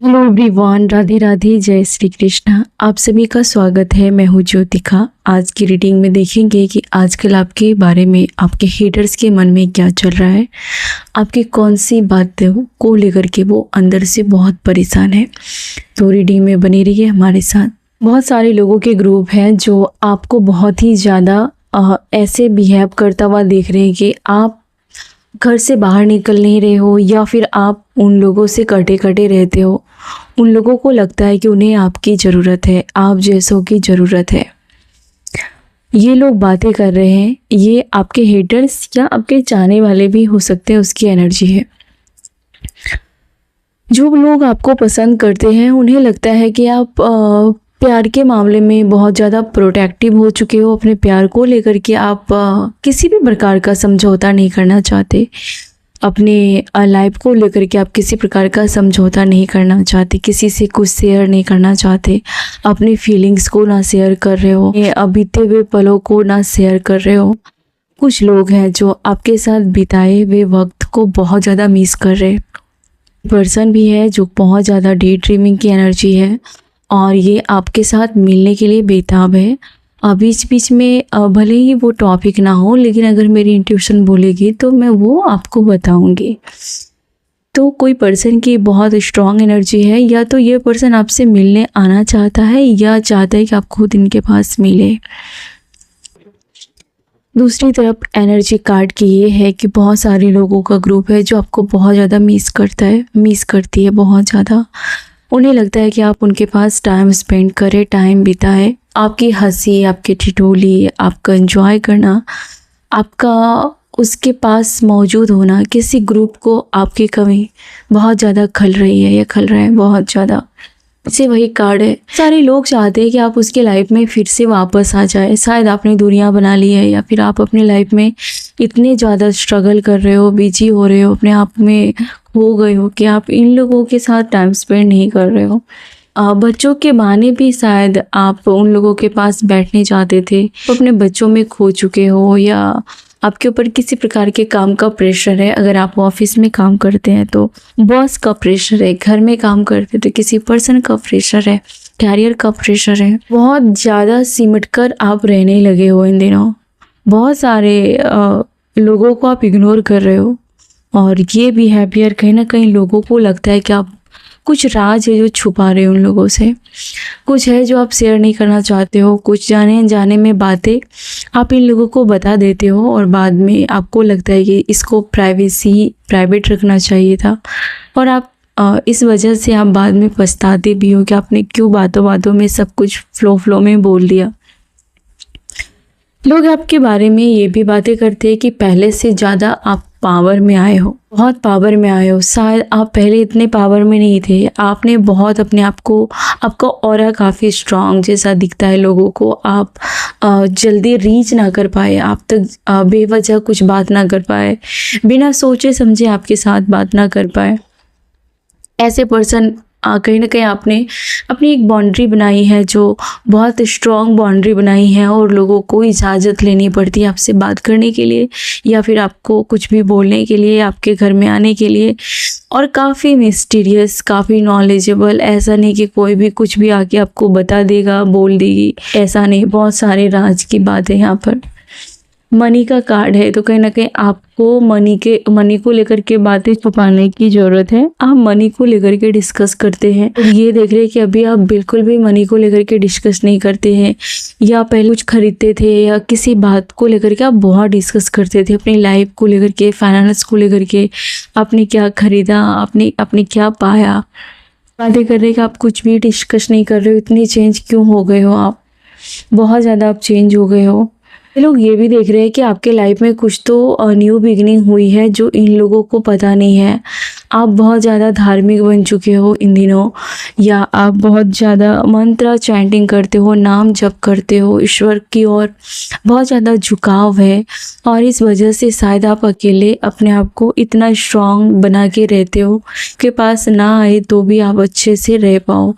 Hello everyone, Radhe Radhe, जय श्री कृष्णा। आप सभी का स्वागत है। मैं हूँ ज्योतिका। आज की रीडिंग में देखेंगे कि आजकल आपके बारे में आपके हेटर्स के मन में क्या चल रहा है, आपकी कौन सी बातों को लेकर के वो अंदर से बहुत परेशान है। तो रीडिंग में बनी रहिए हमारे साथ। बहुत सारे लोगों के ग्रुप हैं जो आपको बहुत ही ज़्यादा ऐसे बिहेव करता हुआ देख रहे हैं कि आप घर से बाहर निकल नहीं रहे हो, या फिर आप उन लोगों से कटे कटे रहते हो। उन लोगों को लगता है कि उन्हें आपकी ज़रूरत है, आप जैसों की ज़रूरत है। ये लोग बातें कर रहे हैं, ये आपके हेटर्स या आपके चाहने वाले भी हो सकते हैं, उसकी एनर्जी है। जो लोग आपको पसंद करते हैं उन्हें लगता है कि आप प्यार के मामले में बहुत ज़्यादा प्रोटेक्टिव हो चुके हो। अपने प्यार को लेकर के आप किसी भी प्रकार का समझौता नहीं करना चाहते। अपने लाइफ को लेकर के आप किसी प्रकार का समझौता नहीं करना चाहते, किसी से कुछ शेयर नहीं करना चाहते, अपनी फीलिंग्स को ना शेयर कर रहे हो, बीते हुए पलों को ना शेयर कर रहे हो। कुछ लोग हैं जो आपके साथ बिताए हुए वक्त को बहुत ज़्यादा मिस कर रहे हैं। पर्सन भी है जो बहुत ज़्यादा डे ड्रीमिंग की एनर्जी है और ये आपके साथ मिलने के लिए बेताब है। बीच बीच में भले ही वो टॉपिक ना हो, लेकिन अगर मेरी इंट्यूशन बोलेगी तो मैं वो आपको बताऊंगी। तो कोई पर्सन की बहुत स्ट्रॉन्ग एनर्जी है, या तो ये पर्सन आपसे मिलने आना चाहता है या चाहता है कि आप खुद इनके पास मिले। दूसरी तरफ एनर्जी कार्ड की ये है कि बहुत सारे लोगों का ग्रुप है जो आपको बहुत ज़्यादा मिस करती है बहुत ज़्यादा। उन्हें लगता है कि आप उनके पास टाइम स्पेंड करें, टाइम बिताएं। आपकी हंसी, आपकी ठिठोली, आपका एंजॉय करना, आपका उसके पास मौजूद होना, किसी ग्रुप को आपकी कमी बहुत ज़्यादा खल रही है या खल रहा है बहुत ज़्यादा। से वही कार्ड है। सारे लोग चाहते हैं कि आप उसके लाइफ में फिर से वापस आ जाए। शायद आपने दूरियां बना ली है, या फिर आप अपनी लाइफ में इतने ज़्यादा स्ट्रगल कर रहे हो, बिजी हो रहे हो, अपने आप में हो गए हो कि आप इन लोगों के साथ टाइम स्पेंड नहीं कर रहे हो। बच्चों के बहाने भी शायद आप उन लोगों के पास बैठने जाते थे, तो अपने बच्चों में खो चुके हो, या आपके ऊपर किसी प्रकार के काम का प्रेशर है। अगर आप ऑफिस में काम करते हैं तो बॉस का प्रेशर है, घर में काम करते तो किसी पर्सन का प्रेशर है, कैरियर का प्रेशर है। बहुत ज़्यादा सिमट कर आप रहने लगे हो इन दिनों। बहुत सारे लोगों को आप इग्नोर कर रहे हो, और ये बिहेवियर कहीं ना कहीं लोगों को लगता है कि आप कुछ राज है जो छुपा रहे हो उन लोगों से, कुछ है जो आप शेयर नहीं करना चाहते हो, कुछ जाने अनजाने में बातें आप इन लोगों को बता देते हो, और बाद में आपको लगता है कि इसको प्राइवेट रखना चाहिए था, और आप इस वजह से आप बाद में पछताते भी हो कि आपने क्यों बातों बातों में सब कुछ फ्लो में बोल दिया। लोग आपके बारे में ये भी बातें करते हैं कि पहले से ज़्यादा आप पावर में आए हो, बहुत पावर में आए हो। शायद आप पहले इतने पावर में नहीं थे। आपने बहुत अपने आप को, आपका ऑरा काफ़ी स्ट्रांग जैसा दिखता है लोगों को। आप जल्दी रीच ना कर पाए, आप तक बेवजह कुछ बात ना कर पाए, बिना सोचे समझे आपके साथ बात ना कर पाए। ऐसे पर्सन कहीं ना कहीं आपने अपनी एक बाउंड्री बनाई है, जो बहुत स्ट्रॉन्ग बाउंड्री बनाई है, और लोगों को इजाज़त लेनी पड़ती है आपसे बात करने के लिए, या फिर आपको कुछ भी बोलने के लिए, आपके घर में आने के लिए। और काफ़ी मिस्टीरियस, काफ़ी नॉलेजेबल। ऐसा नहीं कि कोई भी कुछ भी आके आपको बता देगा, बोल देगी, ऐसा नहीं। बहुत सारे राज की बातें यहाँ पर। मनी का कार्ड है, तो कहीं ना कहीं आपको मनी को लेकर के बातें छुपाने की ज़रूरत है। आप मनी को लेकर के डिस्कस करते हैं, और ये देख रहे हैं कि अभी आप बिल्कुल भी मनी को लेकर के डिस्कस नहीं करते हैं, या पहले कुछ खरीदते थे, या किसी बात को लेकर के आप बहुत डिस्कस करते थे, अपनी लाइफ को लेकर के, फाइनेंस को लेकर के, आपने क्या खरीदा, आपने क्या पाया। बातें कर रहे हैं कि आप कुछ भी डिस्कस नहीं कर रहे हो। इतनी चेंज क्यों हो गए हो आप, बहुत ज़्यादा आप चेंज हो गए हो। लोग ये भी देख रहे हैं कि आपके लाइफ में कुछ तो न्यू बिगिनिंग हुई है जो इन लोगों को पता नहीं है। आप बहुत ज़्यादा धार्मिक बन चुके हो इन दिनों, या आप बहुत ज़्यादा मंत्र चैंटिंग करते हो, नाम जप करते हो, ईश्वर की ओर बहुत ज़्यादा झुकाव है, और इस वजह से शायद आप अकेले अपने आप को इतना स्ट्रांग बना के रहते हो कि पास ना आए तो भी आप अच्छे से रह पाओ।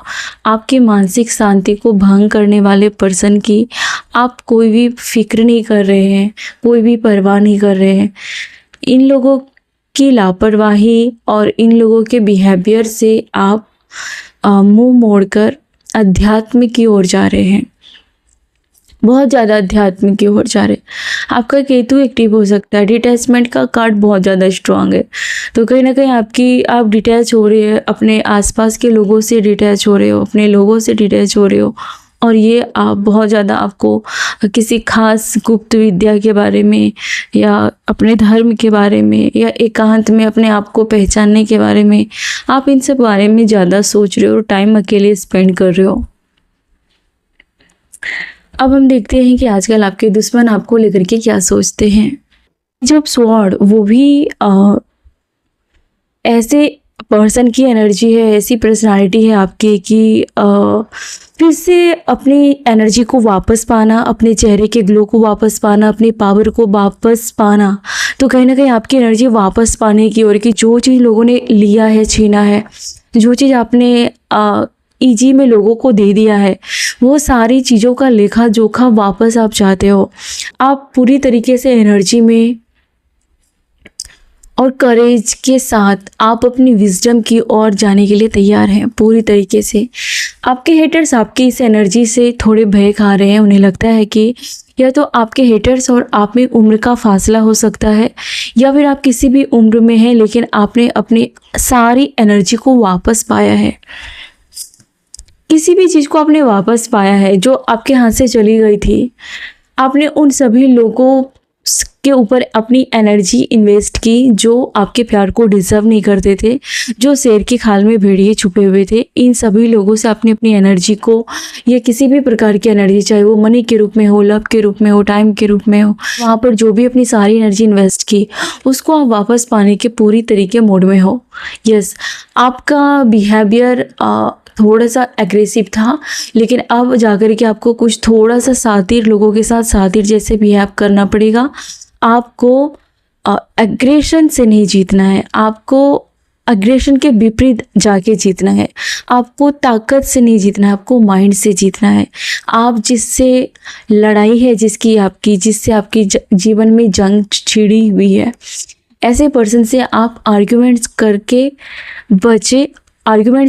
आपकी मानसिक शांति को भंग करने वाले पर्सन की आप कोई भी फिक्र नहीं कर रहे हैं, कोई भी परवाह नहीं कर रहे हैं। इन लोगों की लापरवाही और इन लोगों के बिहेवियर से आप मुंह मोड़कर अध्यात्म की ओर जा रहे हैं, बहुत ज़्यादा अध्यात्म की ओर जा रहे हैं। आपका केतु एक्टिव हो सकता है, डिटैचमेंट का कार्ड बहुत ज़्यादा स्ट्रांग है, तो कहीं ना कहीं आप डिटैच हो रहे हैं, अपने आसपास के लोगों से डिटैच हो रहे हो, अपने लोगों से डिटैच हो रहे हो, और ये आप बहुत ज़्यादा आपको किसी खास गुप्त विद्या के बारे में या अपने धर्म के बारे में या एकांत में अपने आप को पहचानने के बारे में, आप इन सब बारे में ज़्यादा सोच रहे हो, टाइम अकेले स्पेंड कर रहे हो। अब हम देखते हैं कि आजकल आपके दुश्मन आपको लेकर के क्या सोचते हैं। जब स्वॉर्ड, वो भी ऐसे पर्सन की एनर्जी है, ऐसी पर्सनालिटी है आपकी कि फिर से अपनी एनर्जी को वापस पाना, अपने चेहरे के ग्लो को वापस पाना, अपनी पावर को वापस पाना, तो कहीं ना कहीं आपकी एनर्जी वापस पाने की ओर कि जो चीज़ लोगों ने लिया है, छीना है, जो चीज़ आपने ईजी में लोगों को दे दिया है, वो सारी चीज़ों का लेखा जोखा वापस आप चाहते हो। आप पूरी तरीके से एनर्जी में और करेज के साथ आप अपनी विजडम की ओर जाने के लिए तैयार हैं पूरी तरीके से। आपके हेटर्स आपकी इस एनर्जी से थोड़े भय खा रहे हैं, उन्हें लगता है कि या तो आपके हेटर्स और आप में उम्र का फासला हो सकता है, या फिर आप किसी भी उम्र में हैं लेकिन आपने अपनी सारी एनर्जी को वापस पाया है। किसी भी चीज़ को आपने वापस पाया है जो आपके हाथ से चली गई थी। आपने उन सभी लोगों के ऊपर अपनी एनर्जी इन्वेस्ट की जो आपके प्यार को डिज़र्व नहीं करते थे, जो शेर की खाल में भेड़िए छुपे हुए थे। इन सभी लोगों से आपने अपनी एनर्जी को, या किसी भी प्रकार की एनर्जी, चाहे वो मनी के रूप में हो, लव के रूप में हो, टाइम के रूप में हो, वहाँ पर जो भी अपनी सारी एनर्जी इन्वेस्ट की, उसको आप वापस पाने के पूरी तरीके मोड में हो। यस, आपका बिहेवियर थोड़ा सा एग्रेसिव था, लेकिन अब जाकर के आपको कुछ थोड़ा सा सातिर लोगों के साथ सातिर जैसे बिहेव करना पड़ेगा। आपको एग्रेशन से नहीं जीतना है, आपको एग्रेशन के विपरीत जाके जीतना है। आपको ताकत से नहीं जीतना है, आपको माइंड से जीतना है। आप जिससे लड़ाई है जिससे आपकी जीवन में जंग छिड़ी हुई है, ऐसे पर्सन से आप आर्ग्यूमेंट्स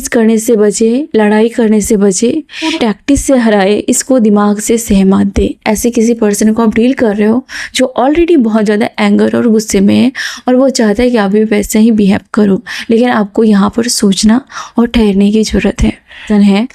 करने से बचे, लड़ाई करने से बचे, टैक्टिस से हराए, इसको दिमाग से सहमत दे। ऐसे किसी पर्सन को आप डील कर रहे हो जो ऑलरेडी बहुत ज़्यादा एंगर और गुस्से में है, और वो चाहता है कि आप भी वैसे ही बिहेव करो, लेकिन आपको यहाँ पर सोचना और ठहरने की ज़रूरत है।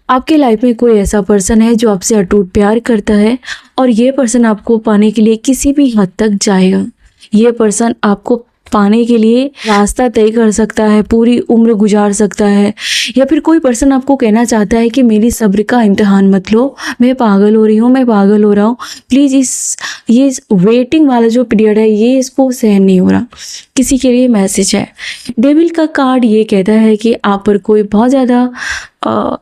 आपके लाइफ में कोई ऐसा पर्सन है जो आपसे अटूट प्यार करता है, और ये पर्सन आपको पाने के लिए किसी भी हद तक जाएगा। ये पर्सन आपको पाने के लिए रास्ता तय कर सकता है, पूरी उम्र गुजार सकता है, या फिर कोई पर्सन आपको कहना चाहता है कि मेरी सब्र का इम्तिहान मत लो, मैं पागल हो रही हूँ, मैं पागल हो रहा हूँ, प्लीज़ ये वेटिंग वाला जो पीरियड है ये इसको सहन नहीं हो रहा। किसी के लिए मैसेज है। डेविल का कार्ड ये कहता है कि आप पर कोई बहुत ज़्यादा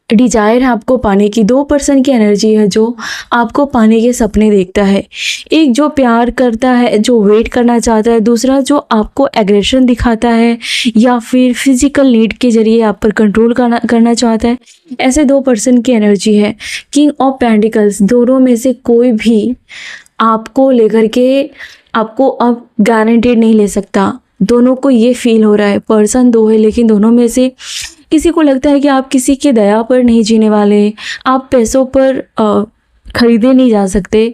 डिजायर है आपको पाने की। दो पर्सन की एनर्जी है जो आपको पाने के सपने देखता है। एक जो प्यार करता है, जो वेट करना चाहता है, दूसरा जो आपको एग्रेशन दिखाता है या फिर फिजिकल नीड के जरिए आप पर कंट्रोल करना चाहता है। ऐसे दो पर्सन की एनर्जी है। किंग ऑफ पेंटिकल्स, दोनों में से कोई भी आपको लेकर के आपको अब गारंटेड नहीं ले सकता। दोनों को ये फील हो रहा है, पर्सन दो है लेकिन दोनों में से किसी को लगता है कि आप किसी की दया पर नहीं जीने वाले, आप पैसों पर खरीदे नहीं जा सकते,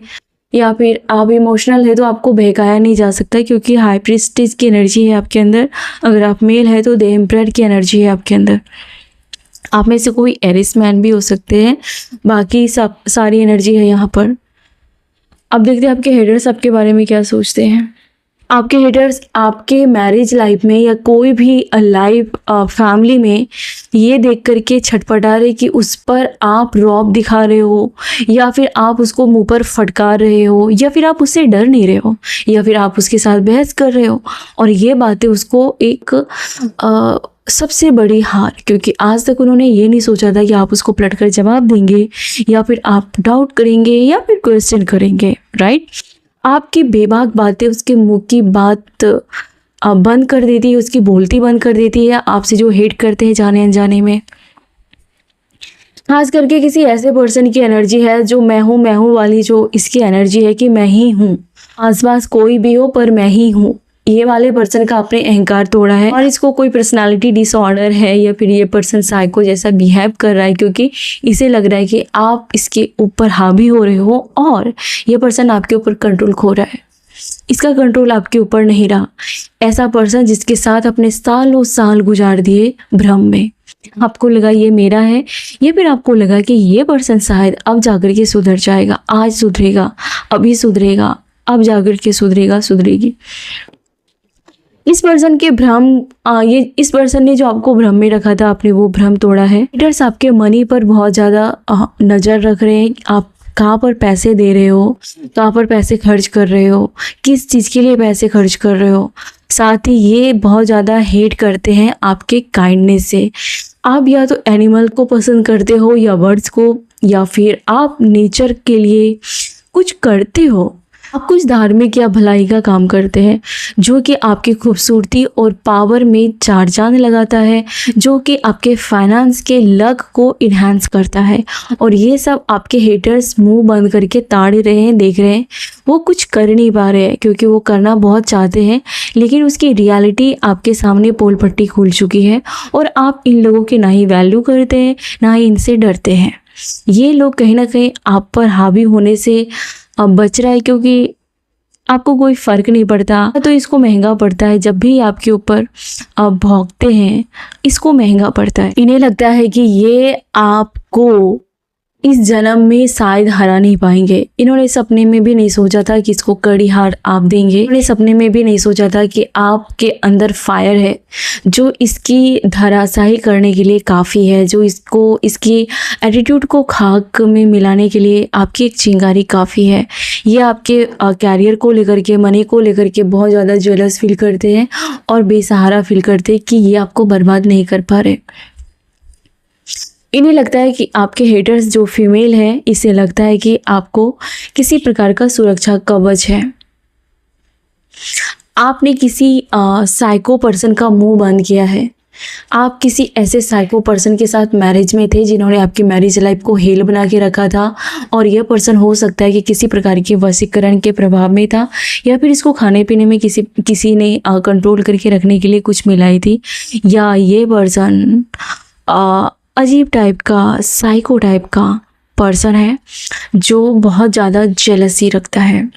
या फिर आप इमोशनल है तो आपको बहकाया नहीं जा सकता, क्योंकि हाई प्रीस्टेज की एनर्जी है आपके अंदर। अगर आप मेल है तो द एम्परर की एनर्जी है आपके अंदर। आप में से कोई एरिस मैन भी हो सकते हैं, बाकी सब सारी एनर्जी है यहाँ पर। अब देखते हैं आपके हेडर्स आपके बारे में क्या सोचते हैं। आपके हेटर्स आपके मैरिज लाइफ में या कोई भी लाइफ फैमिली में ये देख करके छटपटा रहे कि उस पर आप रौब दिखा रहे हो, या फिर आप उसको मुंह पर फटकार रहे हो, या फिर आप उससे डर नहीं रहे हो, या फिर आप उसके साथ बहस कर रहे हो। और ये बातें उसको एक सबसे बड़ी हार, क्योंकि आज तक उन्होंने ये नहीं सोचा था कि आप उसको पलट कर जवाब देंगे, या फिर आप डाउट करेंगे, या फिर क्वेश्चन करेंगे, राइट। आपकी बेबाक बातें उसके मुंह की बात बंद कर देती है, उसकी बोलती बंद कर देती है। आपसे जो हेट करते हैं जाने अनजाने में, खास करके किसी ऐसे पर्सन की एनर्जी है जो मैं हूँ वाली, जो इसकी एनर्जी है कि मैं ही हूँ, आसपास कोई भी हो पर मैं ही हूँ, ये वाले पर्सन का आपने अहंकार तोड़ा है और इसको कोई पर्सनालिटी डिसऑर्डर है या फिर ये पर्सन साइको जैसा बिहेव कर रहा है, क्योंकि इसे लग रहा है कि आप इसके ऊपर हावी हो रहे हो और ये पर्सन आपके ऊपर कंट्रोल खो रहा है। इसका कंट्रोल आपके ऊपर नहीं रहा। ऐसा पर्सन जिसके साथ अपने सालों साल गुजार दिए भ्रम में, आपको लगा ये मेरा है, या फिर आपको लगा कि ये पर्सन शायद अब जाकर के सुधर जाएगा, आज सुधरेगा, अभी सुधरेगा, अब जाकर के सुधरेगा, सुधरेगी। इस पर्सन के भ्रम इस पर्सन ने जो आपको भ्रम में रखा था, आपने वो भ्रम तोड़ा है। लीडर्स आपके मनी पर बहुत ज़्यादा नज़र रख रहे हैं। आप कहाँ पर पैसे दे रहे हो, कहाँ पर पैसे खर्च कर रहे हो, किस चीज़ के लिए पैसे खर्च कर रहे हो। साथ ही ये बहुत ज़्यादा हेट करते हैं आपके काइंडनेस से। आप या तो एनिमल को पसंद करते हो या बर्ड्स को, या फिर आप नेचर के लिए कुछ करते हो। आप कुछ धार्मिक या भलाई का काम करते हैं जो कि आपकी खूबसूरती और पावर में चार चांद लगाता है, जो कि आपके फाइनेंस के लक को इन्हांस करता है। और ये सब आपके हेटर्स मुंह बंद करके ताड़ रहे हैं, देख रहे हैं। वो कुछ कर नहीं पा रहे हैं क्योंकि वो करना बहुत चाहते हैं, लेकिन उसकी रियलिटी आपके सामने पोल पट्टी खुल चुकी है और आप इन लोगों की ना ही वैल्यू करते हैं, ना ही इनसे डरते हैं। ये लोग कहीं ना कहीं आप पर हावी होने से अब बच रहा है, क्योंकि आपको कोई फ़र्क नहीं पड़ता। तो इसको महंगा पड़ता है जब भी आपके ऊपर आप भौंकते हैं, इसको महंगा पड़ता है। इन्हें लगता है कि ये आपको इस जन्म में शायद हरा नहीं पाएंगे। इन्होंने सपने में भी नहीं सोचा था कि इसको कड़ी हार आप देंगे। इन्होंने सपने में भी नहीं सोचा था कि आपके अंदर फायर है जो इसकी धराशायी करने के लिए काफ़ी है, जो इसको इसकी एटीट्यूड को खाक में मिलाने के लिए आपकी एक चिंगारी काफ़ी है। ये आपके कैरियर को लेकर के, मनी को लेकर के बहुत ज़्यादा जेलस फील करते हैं और बेसहारा फील करते हैं कि ये आपको बर्बाद नहीं कर पा रहे। इन्हें लगता है कि आपके हेटर्स जो फीमेल है, इसे लगता है कि आपको किसी प्रकार का सुरक्षा कवच है। आपने किसी साइको पर्सन का मुंह बंद किया है। आप किसी ऐसे साइको पर्सन के साथ मैरिज में थे जिन्होंने आपकी मैरिज लाइफ को हेल बना के रखा था, और यह पर्सन हो सकता है कि किसी प्रकार के वशीकरण के प्रभाव में था, या फिर इसको खाने पीने में किसी ने कंट्रोल करके रखने के लिए कुछ मिलाई थी, या ये पर्सन अजीब टाइप का, साइको टाइप का पर्सन है जो बहुत ज़्यादा जेलसी रखता है।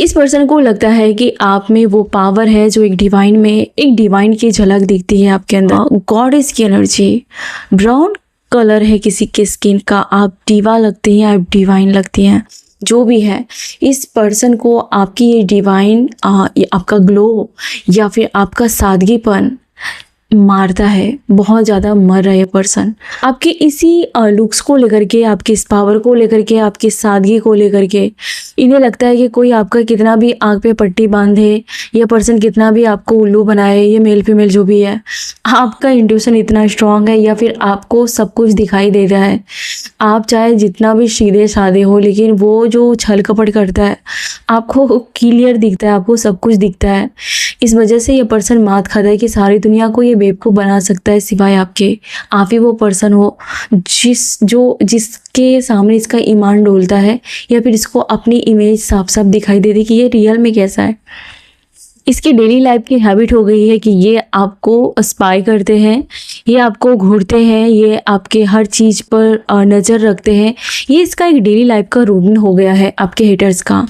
इस पर्सन को लगता है कि आप में वो पावर है जो एक डिवाइन की झलक दिखती है आपके अंदर। गॉडेस की एनर्जी, ब्राउन कलर है किसी के स्किन का, आप डिवा लगती हैं, आप डिवाइन लगती हैं। जो भी है, इस पर्सन को आपकी ये डिवाइन, आपका ग्लो या फिर आपका सादगीपन मारता है। बहुत ज़्यादा मर रहा है पर्सन आपके इसी लुक्स को लेकर के, आपके इस पावर को लेकर के, आपकी सादगी को लेकर के। इन्हें लगता है कि कोई आपका कितना भी आँख पे पट्टी बांधे, यह पर्सन कितना भी आपको उल्लू बनाए, ये मेल फीमेल जो भी है, आपका इंट्यूशन इतना स्ट्रांग है या फिर आपको सब कुछ दिखाई दे रहा है। आप चाहे जितना भी सीधे साधे हो, लेकिन वो जो छल कपट करता है आपको क्लियर दिखता है, आपको सब कुछ दिखता है। इस वजह से ये पर्सन मात खाता है कि सारी दुनिया को ये बेवकूफ़ बना सकता है सिवाय आपके। आप ही वो पर्सन हो जिसके सामने इसका ईमान डोलता है, या फिर इसको अपनी इमेज साफ साफ दिखाई देती कि ये रियल में कैसा है। इसकी डेली लाइफ की हैबिट हो गई है कि ये आपको स्पाई करते हैं, ये आपको घूरते हैं, ये आपके हर चीज़ पर नज़र रखते हैं। ये इसका एक डेली लाइफ का रूटीन हो गया है आपके हेटर्स का।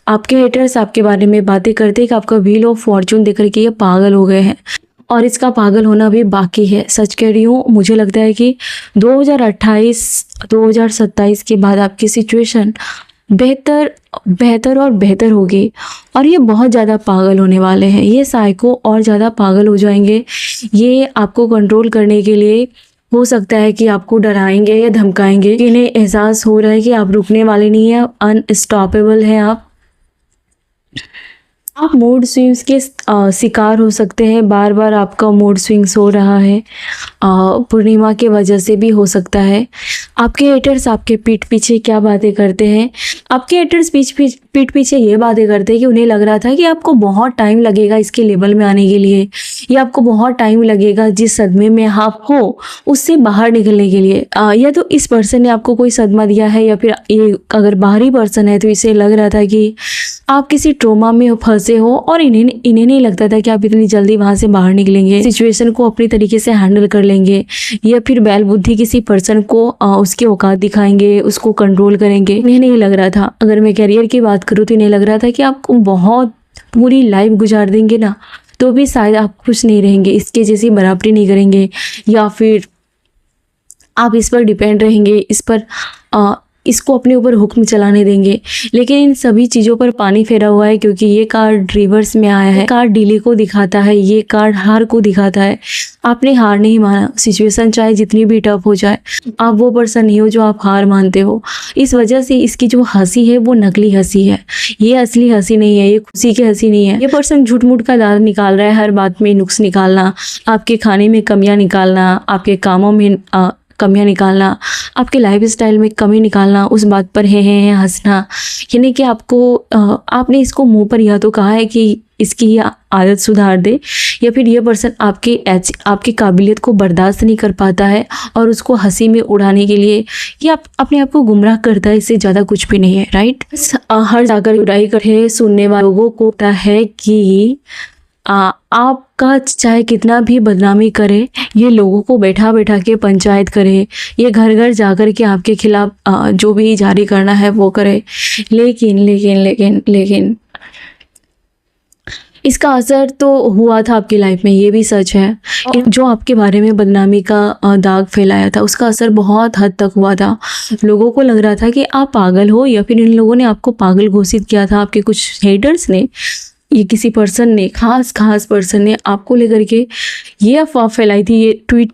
आपके हेटर्स आपके बारे में बातें करते हैं कि आपका व्हील ऑफ फॉर्चून देख करके ये पागल हो गए हैं, और इसका पागल होना भी बाकी है। सच कह रही हूँ, मुझे लगता है कि 2028-2027 के बाद आपकी सिचुएशन बेहतर और बेहतर होगी, और ये बहुत ज़्यादा पागल होने वाले हैं। ये साइको और ज़्यादा पागल हो जाएंगे। ये आपको कंट्रोल करने के लिए हो सकता है कि आपको डराएंगे या धमकाएंगे। इन्हें एहसास हो रहा है कि आप रुकने वाले नहीं हैं, अनस्टॉपेबल हैं आप मूड स्विंग्स के शिकार हो सकते हैं। बार बार आपका मूड स्विंग्स हो रहा है, पूर्णिमा के वजह से भी हो सकता है। आपके हेटर्स आपके पीठ पीछे क्या बातें करते हैं? आपके हेटर्स पीठ पीछे ये बातें करते हैं कि उन्हें लग रहा था कि आपको बहुत टाइम लगेगा इसके लेवल में आने के लिए, या आपको बहुत टाइम लगेगा जिस सदमे में आप हो उससे बाहर निकलने के लिए। या तो इस पर्सन ने आपको कोई सदमा दिया है, या फिर ये अगर बाहरी पर्सन है तो इसे लग रहा था कि आप किसी ट्रोमा में फंसे हो और इन्हें नहीं लगता था कि आप इतनी जल्दी वहाँ से बाहर निकलेंगे, सिचुएशन को अपनी तरीके से हैंडल कर लेंगे, या फिर बैल बुद्धि किसी पर्सन को उसके औकात दिखाएंगे, उसको कंट्रोल करेंगे। इन्हें नहीं लग रहा था। अगर मैं करियर की बात करूँ तो इन्हें लग रहा था कि आप बहुत पूरी लाइफ गुजार देंगे ना, तो भी शायद आप खुश नहीं रहेंगे, इसके जैसी बराबरी नहीं करेंगे, या फिर आप इस पर डिपेंड रहेंगे, इसको अपने ऊपर हुक्म चलाने देंगे। लेकिन इन सभी चीज़ों पर पानी फेरा हुआ है, क्योंकि ये कार्ड रिवर्स में आया है। कार्ड डिले को दिखाता है, ये कार्ड हार को दिखाता है। आपने हार नहीं माना, सिचुएशन चाहे जितनी भी टफ हो जाए, आप वो पर्सन नहीं हो जो आप हार मानते हो। इस वजह से इसकी जो हंसी है वो नकली हंसी है, ये असली हंसी नहीं है, ये खुशी की हंसी नहीं है। ये पर्सन झूठ मूठ का दांत निकाल रहा है, हर बात में नुक्स निकालना, आपके खाने में कमियां निकालना, आपके कामों में कमियां निकालना, आपके लाइफ स्टाइल में कमी निकालना, उस बात पर है हंसना। यानी कि आपने इसको मुंह पर या तो कहा है कि इसकी ये आदत सुधार दे, या फिर ये पर्सन आपकी काबिलियत को बर्दाश्त नहीं कर पाता है और उसको हंसी में उड़ाने के लिए ये अपने आप को गुमराह करता है। इससे ज़्यादा कुछ भी नहीं है, राइट। हर जाकर बुराई करे सुनने वाले लोगों को पता है कि आपका चाहे कितना भी बदनामी करे, ये लोगों को बैठा बैठा के पंचायत करे, ये घर घर जाकर के आपके खिलाफ जो भी जारी करना है वो करे। लेकिन लेकिन लेकिन लेकिन इसका असर तो हुआ था आपकी लाइफ में, ये भी सच है। जो आपके बारे में बदनामी का दाग फैलाया था, उसका असर बहुत हद तक हुआ था। लोगों को लग रहा था कि आप पागल हो, या फिर इन लोगों ने आपको पागल घोषित किया था। आपके कुछ हेटर्स ने, ये किसी पर्सन ने, खास पर्सन ने आपको लेकर के ये अफवाह फैलाई थी। ये ट्वीट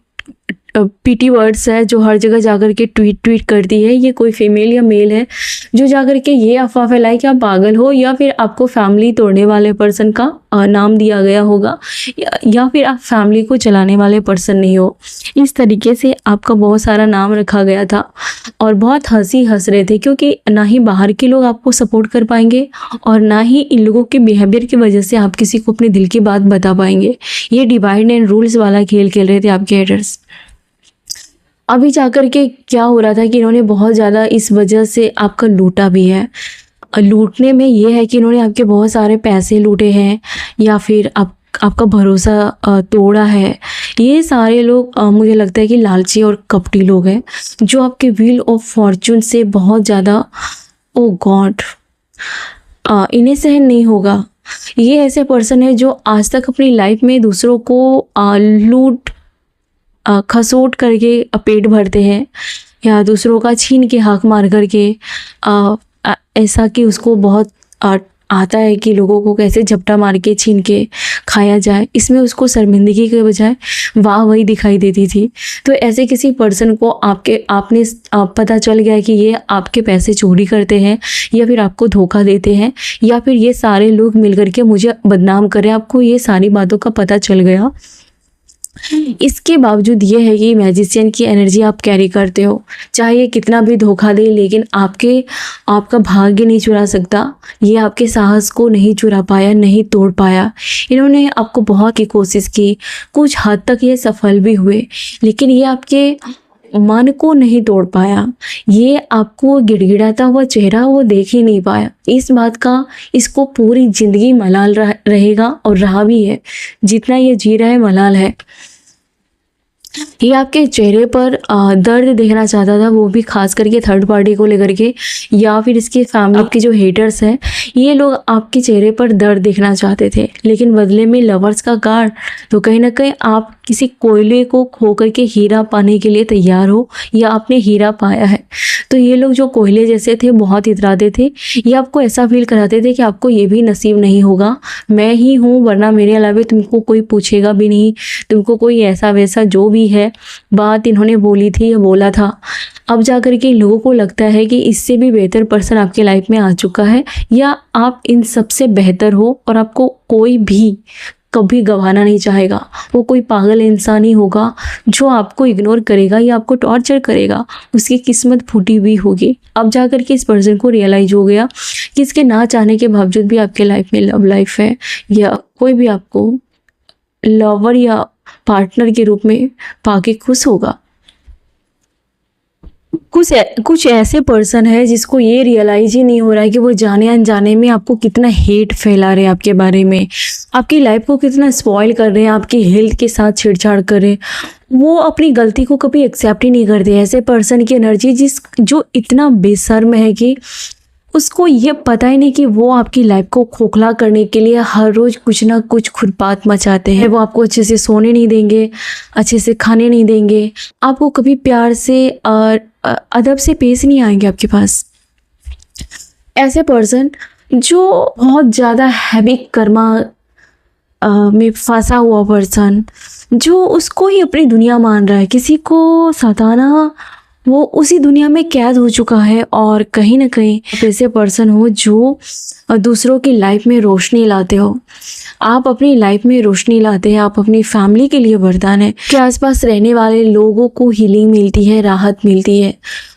पीटी वर्ड्स है जो हर जगह जाकर के ट्वीट करती है। ये कोई फीमेल या मेल है जो जाकर के ये अफवाह फैलाई कि आप पागल हो, या फिर आपको फैमिली तोड़ने वाले पर्सन का नाम दिया गया होगा, या फिर आप फैमिली को चलाने वाले पर्सन नहीं हो। इस तरीके से आपका बहुत सारा नाम रखा गया था और बहुत हंस रहे थे, क्योंकि ना ही बाहर के लोग आपको सपोर्ट कर पाएंगे और ना ही इन लोगों के बिहेवियर की वजह से आप किसी को अपने दिल की बात बता पाएंगे। ये डिवाइड एंड रूल्स वाला खेल खेल रहे थे आपके हेटर्स। अभी जाकर के क्या हो रहा था कि इन्होंने बहुत ज़्यादा इस वजह से आपका लूटा भी है। लूटने में ये है कि इन्होंने आपके बहुत सारे पैसे लूटे हैं, या फिर आपका भरोसा तोड़ा है। ये सारे लोग मुझे लगता है कि लालची और कपटी लोग हैं, जो आपके व्हील ऑफ फॉर्चून से बहुत ज़्यादा, ओ गॉड, इन्हें सहन नहीं होगा। ये ऐसे पर्सन है जो आज तक अपनी लाइफ में दूसरों को लूट खसोट करके पेट भरते हैं, या दूसरों का छीन के हाथ मार करके ऐसा कि उसको बहुत आता है कि लोगों को कैसे झपटा मार के छीन के खाया जाए। इसमें उसको शर्मिंदगी के बजाय वाह वही दिखाई देती थी। तो ऐसे किसी पर्सन को आपने पता चल गया कि ये आपके पैसे चोरी करते हैं, या फिर आपको धोखा देते हैं, या फिर ये सारे लोग मिल करके मुझे बदनाम करें, आपको ये सारी बातों का पता चल गया। इसके बावजूद ये है कि मैजिशियन की एनर्जी आप कैरी करते हो, चाहे ये कितना भी धोखा दे, लेकिन आपका भाग्य नहीं चुरा सकता। ये आपके साहस को नहीं चुरा पाया, नहीं तोड़ पाया। इन्होंने आपको बहुत की कोशिश की, कुछ हद तक ये सफल भी हुए, लेकिन ये आपके मन को नहीं तोड़ पाया। ये आपको गिड़गिड़ाता हुआ चेहरा वो देख ही नहीं पाया। इस बात का इसको पूरी जिंदगी मलाल रहेगा, और रहा भी है। जितना ये जी रहा है मलाल है। ये आपके चेहरे पर दर्द देखना चाहता था, वो भी खास करके थर्ड पार्टी को लेकर के, या फिर इसके फैमिली, आपके जो हेटर्स हैं, ये लोग आपके चेहरे पर दर्द देखना चाहते थे। लेकिन बदले में लवर्स का कार्ड, तो कहीं ना कहीं आप किसी कोयले को खो करके हीरा पाने के लिए तैयार हो, या आपने हीरा पाया है। तो ये लोग जो कोयले जैसे थे, बहुत इतराते थे, ये आपको ऐसा फील कराते थे कि आपको ये भी नसीब नहीं होगा, मैं ही हूँ, वरना मेरे अलावा तुमको कोई पूछेगा भी नहीं, तुमको कोई ऐसा वैसा जो भी है बात इन्होंने बोली थी या बोला था। अब जाकर के लोगों को लगता है कि इससे भी बेहतर पर्सन आपके लाइफ में आ चुका है, या आप इन सबसे बेहतर हो, और आपको कोई भी कभी गंवाना नहीं चाहेगा। वो कोई पागल इंसान ही होगा जो आपको इग्नोर करेगा या आपको टॉर्चर करेगा, उसकी किस्मत फूटी हुई होगी। अब जाकर के इस पर्सन को रियलाइज हो गया कि इसके ना चाहने के बावजूद भी आपके लाइफ में लव लाइफ है, या कोई भी आपको लवर या पार्टनर के रूप में पाके खुश होगा। कुछ ऐसे पर्सन है जिसको ये रियलाइज ही नहीं हो रहा है कि वो जाने अनजाने में आपको कितना हेट फैला रहे हैं आपके बारे में, आपकी लाइफ को कितना स्पॉइल कर रहे हैं, आपकी हेल्थ के साथ छेड़छाड़ कर रहे हैं। वो अपनी गलती को कभी एक्सेप्ट ही नहीं करते। ऐसे पर्सन की एनर्जी जो इतना बेशर्म है कि उसको ये पता ही नहीं कि वो आपकी लाइफ को खोखला करने के लिए हर रोज़ कुछ ना कुछ खुरपात मचाते हैं। वो आपको अच्छे से सोने नहीं देंगे, अच्छे से खाने नहीं देंगे, आपको कभी प्यार से और अदब से पेश नहीं आएंगे आपके पास। ऐसे पर्सन जो बहुत ज़्यादा हैवी कर्मा में फंसा हुआ पर्सन, जो उसको ही अपनी दुनिया मान रहा है, किसी को सताना वो उसी दुनिया में कैद हो चुका है। और कहीं ना कहीं आप ऐसे पर्सन हो जो दूसरों की लाइफ में रोशनी लाते हो, आप अपनी लाइफ में रोशनी लाते हैं, आप अपनी फैमिली के लिए वरदान है कि आसपास रहने वाले लोगों को हीलिंग मिलती है, राहत मिलती है,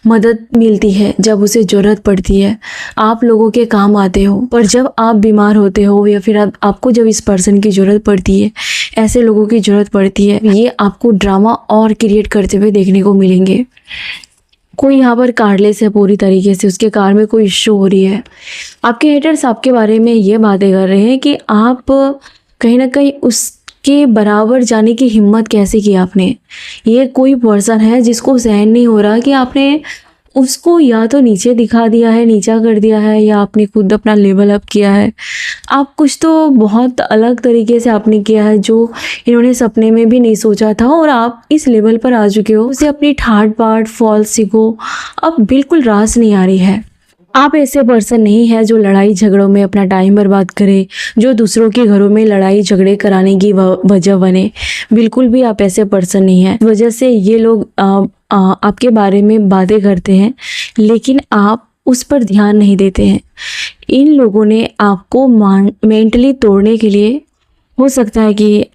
मदद मिलती है जब उसे ज़रूरत पड़ती है। आप लोगों के काम आते हो। पर जब आप बीमार होते हो या फिर आपको जब इस पर्सन की ज़रूरत पड़ती है, ऐसे लोगों की ज़रूरत पड़ती है, ये आपको ड्रामा और क्रिएट करते हुए देखने को मिलेंगे। कोई यहाँ पर कार्डलेस है पूरी तरीके से, उसके कार में कोई इश्यू हो रही है। आपके हेटर्स आपके बारे में ये बातें कर रहे हैं कि आप कहीं ना कहीं उसके बराबर जाने की हिम्मत कैसे की आपने। ये कोई पर्सन है जिसको सहन नहीं हो रहा कि आपने उसको या तो नीचे दिखा दिया है, नीचा कर दिया है, या आपने खुद अपना लेवल अप किया है। आप कुछ तो बहुत अलग तरीके से आपने किया है जो इन्होंने सपने में भी नहीं सोचा था, और आप इस लेवल पर आ चुके हो। उसे अपनी ठाट बाट फॉल्स सीखो, अब बिल्कुल रास नहीं आ रही है। आप ऐसे पर्सन नहीं है जो लड़ाई झगड़ों में अपना टाइम बर्बाद करे, जो दूसरों के घरों में लड़ाई झगड़े कराने की वजह बने। बिल्कुल भी आप ऐसे पर्सन नहीं है। इस वजह से ये लोग आपके बारे में बातें करते हैं, लेकिन आप उस पर ध्यान नहीं देते हैं। इन लोगों ने आपको मेंटली तोड़ने के लिए, हो सकता है कि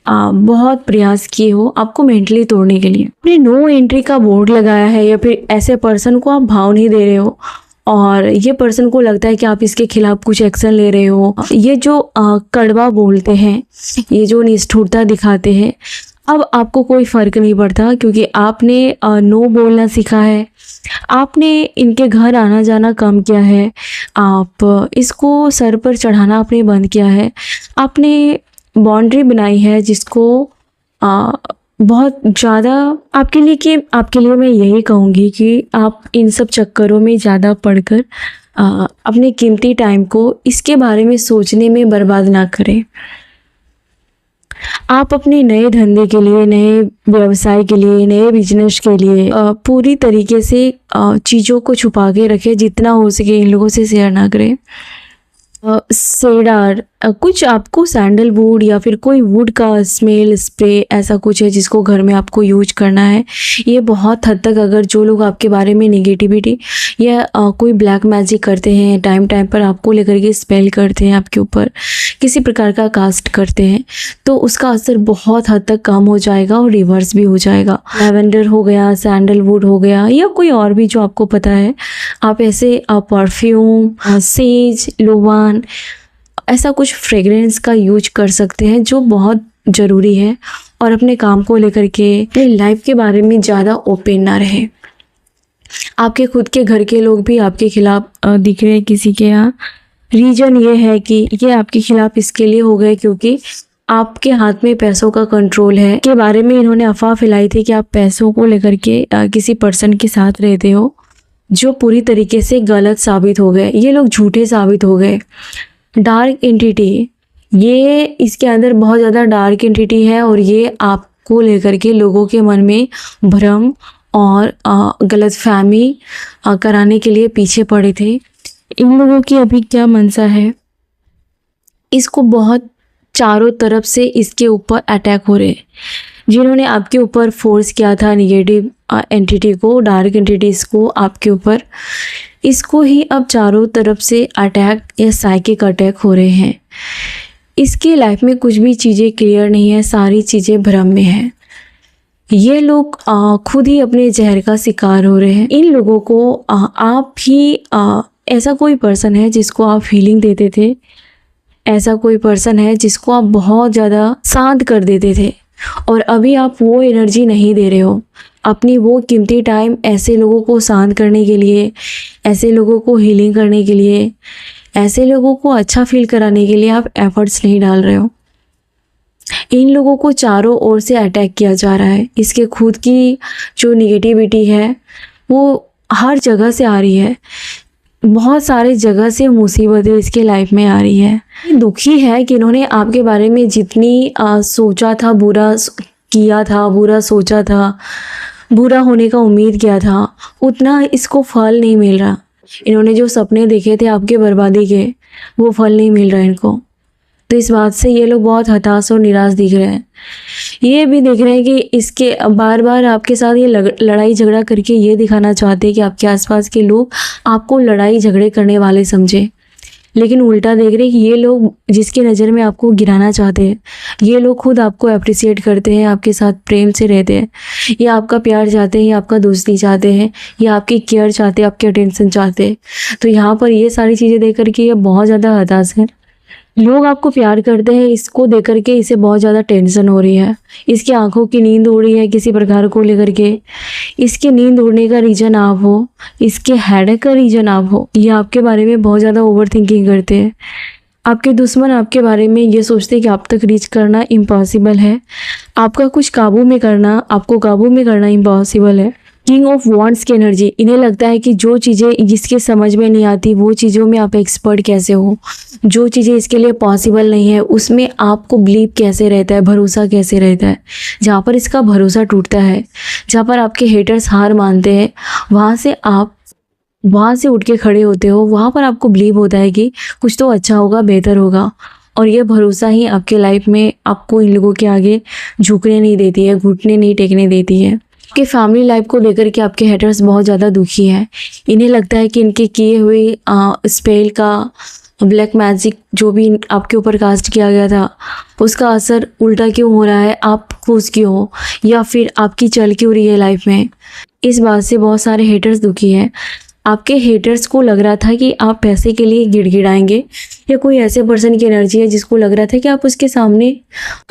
बहुत प्रयास किए हो आपको मेंटली तोड़ने के लिए। आपने नो एंट्री का बोर्ड लगाया है, या फिर ऐसे पर्सन को आप भाव नहीं दे रहे हो और ये पर्सन को लगता है कि आप इसके खिलाफ कुछ एक्शन ले रहे हो। ये जो कड़वा बोलते हैं, ये जो निष्ठुरता दिखाते हैं, अब आपको कोई फ़र्क नहीं पड़ता, क्योंकि आपने नो बोलना सीखा है। आपने इनके घर आना जाना कम किया है, आप इसको सर पर चढ़ाना आपने बंद किया है। आपने बाउंड्री बनाई है जिसको बहुत ज़्यादा आपके लिए मैं यही कहूँगी कि आप इन सब चक्करों में ज़्यादा पढ़कर अपने कीमती टाइम को इसके बारे में सोचने में बर्बाद ना करें। आप अपने नए धंधे के लिए, नए व्यवसाय के लिए, नए बिजनेस के लिए पूरी तरीके से चीज़ों को छुपा के रखें। जितना हो सके इन लोगों से शेयर ना करें। सेडार कुछ आपको सैंडलवुड या फिर कोई वुड का स्मेल स्प्रे ऐसा कुछ है जिसको घर में आपको यूज करना है। ये बहुत हद तक, अगर जो लोग आपके बारे में नेगेटिविटी या कोई ब्लैक मैजिक करते हैं, टाइम पर आपको लेकर के स्पेल करते हैं, आपके ऊपर किसी प्रकार का कास्ट करते हैं, तो उसका असर बहुत हद तक कम हो जाएगा और रिवर्स भी हो जाएगा। लैवेंडर हो गया, सैंडलवुड हो गया, या कोई और भी जो आपको पता है, आप ऐसे परफ्यूम, सेज, लोवान, ऐसा कुछ फ्रेगरेंस का यूज कर सकते हैं जो बहुत ज़रूरी है। और अपने काम को लेकर के, अपनी लाइफ के बारे में ज़्यादा ओपन ना रहे। आपके खुद के घर के लोग भी आपके खिलाफ दिख रहे हैं किसी के यहाँ। रीज़न ये है कि ये आपके खिलाफ इसके लिए हो गए क्योंकि आपके हाथ में पैसों का कंट्रोल है। के बारे में इन्होंने अफवाह फैलाई थी कि आप पैसों को लेकर के किसी पर्सन के साथ रहते हो, जो पूरी तरीके से गलत साबित हो गए। ये लोग झूठे साबित हो गए। डार्क एंटिटी, ये इसके अंदर बहुत ज़्यादा डार्क एंटिटी है, और ये आपको लेकर के लोगों के मन में भ्रम और गलतफहमी कराने के लिए पीछे पड़े थे। इन लोगों की अभी क्या मंशा है, इसको बहुत चारों तरफ से इसके ऊपर अटैक हो रहे हैं। जिन्होंने आपके ऊपर फोर्स किया था नेगेटिव एंटिटी को, डार्क एंटिटीज़ को आपके ऊपर, इसको ही अब चारों तरफ से अटैक या साइकिक अटैक हो रहे हैं। इसके लाइफ में कुछ भी चीज़ें क्लियर नहीं है, सारी चीज़ें भ्रम में है। ये लोग खुद ही अपने जहर का शिकार हो रहे हैं। इन लोगों को आप ही ऐसा कोई पर्सन है जिसको आप फीलिंग देते थे, ऐसा कोई पर्सन है जिसको आप बहुत ज़्यादा शांत कर देते थे, और अभी आप वो एनर्जी नहीं दे रहे हो। अपनी वो कीमती टाइम ऐसे लोगों को शांत करने के लिए, ऐसे लोगों को हीलिंग करने के लिए, ऐसे लोगों को अच्छा फील कराने के लिए आप एफर्ट्स नहीं डाल रहे हो। इन लोगों को चारों ओर से अटैक किया जा रहा है। इसके खुद की जो निगेटिविटी है वो हर जगह से आ रही है, बहुत सारे जगह से मुसीबतें इसके लाइफ में आ रही है। दुखी है कि इन्होंने आपके बारे में जितनी सोचा था, किया था, बुरा सोचा था, बुरा होने का उम्मीद किया था, उतना इसको फल नहीं मिल रहा। इन्होंने जो सपने देखे थे आपके बर्बादी के, वो फल नहीं मिल रहा इनको। तो इस बात से ये लोग बहुत हताश और निराश दिख रहे हैं। ये भी देख रहे हैं कि इसके बार बार आपके साथ ये लड़ाई झगड़ा करके ये दिखाना चाहते हैं कि आपके आसपास के लोग आपको लड़ाई झगड़े करने वाले समझे, लेकिन उल्टा देख रहे हैं कि ये लोग जिसकी नज़र में आपको गिराना चाहते हैं, ये लोग खुद आपको अप्रिसिएट करते हैं, आपके साथ प्रेम से रहते हैं, ये आपका प्यार चाहते हैं, ये आपका दोस्ती चाहते हैं, ये आपकी केयर चाहते हैं, आपकी अटेंशन चाहते हैं। तो यहाँ पर ये सारी चीज़ें देख करके ये बहुत ज़्यादा हताश है। लोग आपको प्यार करते हैं, इसको देख करके इसे बहुत ज़्यादा टेंशन हो रही है। इसकी आंखों की नींद उड़ रही है किसी प्रकार को लेकर के। इसकी नींद उड़ने का रीज़न आप हो, इसके हेडेक का रीज़न आप हो। ये आपके बारे में बहुत ज़्यादा ओवर थिंकिंग करते हैं। आपके दुश्मन आपके बारे में ये सोचते हैं कि आप तक रीच करना इम्पॉसिबल है, आपको काबू में करना इम्पॉसिबल है। किंग ऑफ वॉन्ड्स की एनर्जी, इन्हें लगता है कि जो चीज़ें जिसके समझ में नहीं आती वो चीज़ों में आप एक्सपर्ट कैसे हो, जो चीज़ें इसके लिए पॉसिबल नहीं है उसमें आपको बिलीव कैसे रहता है, भरोसा कैसे रहता है। जहाँ पर इसका भरोसा टूटता है, जहाँ पर आपके हेटर्स हार मानते हैं, वहाँ से उठ के खड़े होते हो, वहाँ पर आपको बिलीव होता है कि कुछ तो अच्छा होगा, बेहतर होगा। और ये भरोसा ही आपके लाइफ में आपको इन लोगों के आगे झुकने नहीं देती है, घुटने नहीं टेकने देती है। आपके फैमिली लाइफ को लेकर के आपके हेटर्स बहुत ज़्यादा दुखी हैं। इन्हें लगता है कि इनके किए हुए स्पेल का, ब्लैक मैजिक जो भी आपके ऊपर कास्ट किया गया था, उसका असर उल्टा क्यों हो रहा है, आप खुश क्यों हो, या फिर आपकी चल क्यों रही है लाइफ में। इस बात से बहुत सारे हेटर्स दुखी हैं। आपके हेटर्स को लग रहा था कि आप पैसे के लिए गिड़गिड़ाएंगे, या कोई ऐसे पर्सन की एनर्जी है जिसको लग रहा था कि आप उसके सामने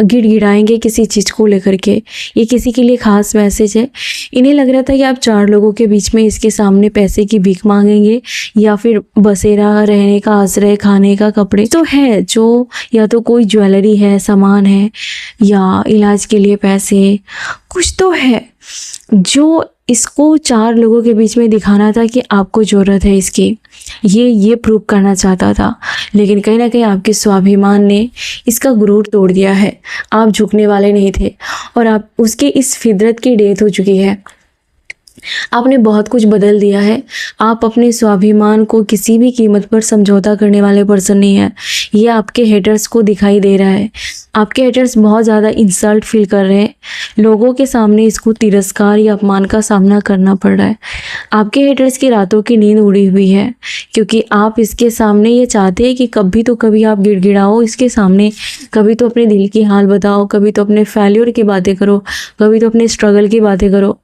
गिड़गिड़ाएंगे किसी चीज़ को लेकर के। ये किसी के लिए खास मैसेज है। इन्हें लग रहा था कि आप चार लोगों के बीच में इसके सामने पैसे की भीख मांगेंगे, या फिर बसेरा, रहने का आश्रय, खाने का कपड़े तो है, जो या तो कोई ज्वेलरी है, सामान है, या इलाज के लिए पैसे, कुछ तो है जो इसको चार लोगों के बीच में दिखाना था कि आपको ज़रूरत है इसकी। ये प्रूव करना चाहता था, लेकिन कहीं ना कहीं आपके स्वाभिमान ने इसका गुरूर तोड़ दिया है। आप झुकने वाले नहीं थे, और आप उसकी इस फितरत की डेथ हो चुकी है। आपने बहुत कुछ बदल दिया है। आप अपने स्वाभिमान को किसी भी कीमत पर समझौता करने वाले पर्सन नहीं है। ये आपके हेटर्स को दिखाई दे रहा है। आपके हेटर्स बहुत ज़्यादा इंसल्ट फील कर रहे हैं। लोगों के सामने इसको तिरस्कार या अपमान का सामना करना पड़ रहा है। आपके हेटर्स की रातों की नींद उड़ी हुई है, क्योंकि आप इसके सामने ये चाहते हैं कि कभी तो कभी आप गिड़गिड़ाओ इसके सामने, कभी तो अपने दिल की हाल बताओ, कभी तो अपने फेल्योर की बातें करो, कभी तो अपने स्ट्रगल की बातें करो,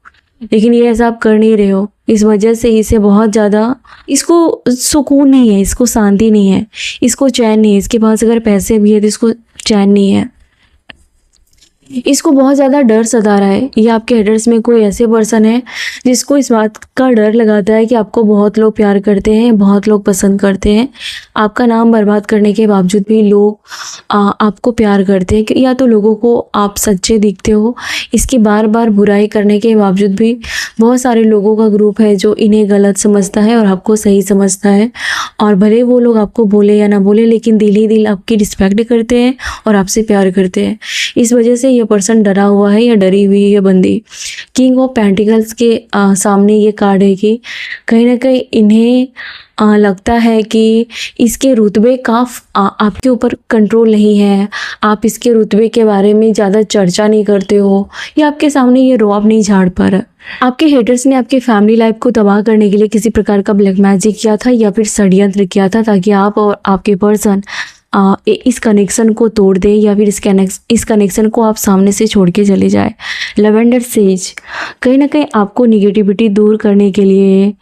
लेकिन ये ऐसा आप कर नहीं रहे हो। इस वजह से इसे बहुत ज़्यादा, इसको सुकून नहीं है, इसको शांति नहीं है, इसको चैन नहीं है। इसके पास अगर पैसे भी है तो इसको चैन नहीं है। इसको बहुत ज़्यादा डर सता रहा है। ये आपके हेडर्स में कोई ऐसे पर्सन है जिसको इस बात का डर लगाता है कि आपको बहुत लोग प्यार करते हैं, बहुत लोग पसंद करते हैं। आपका नाम बर्बाद करने के बावजूद भी लोग आपको प्यार करते हैं, या तो लोगों को आप सच्चे दिखते हो। इसकी बार बार बुराई करने के बावजूद भी बहुत सारे लोगों का ग्रुप है जो इन्हें गलत समझता है और आपको सही समझता है। और भले वो लोग आपको बोले या ना बोले, लेकिन दिल ही दिल आपकी रिस्पेक्ट करते हैं और आपसे प्यार करते हैं। इस वजह से ये पर्सन डरा हुआ है या डरी हुई है बंदी। किंग ऑफ पेंटिकल्स के सामने ये कार्ड है कि कहीं ना कहीं इन्हें लगता है कि इसके रुतबे का आपके ऊपर कंट्रोल नहीं है। आप इसके रुतबे के बारे में ज़्यादा चर्चा नहीं करते हो, या आपके सामने ये रौब नहीं झाड़ पा रहा। आपके हेटर्स ने आपके फैमिली लाइफ को तबाह करने के लिए किसी प्रकार का ब्लैक मैजिक किया था, या फिर षड्यंत्र किया था, ताकि आप और आपके पर्सन इस कनेक्शन को तोड़ दे, या फिर इस कनेक्शन को आप सामने से छोड़ के चले जाए। लेवेंडर सेज, कहीं ना कहीं आपको निगेटिविटी दूर करने के लिए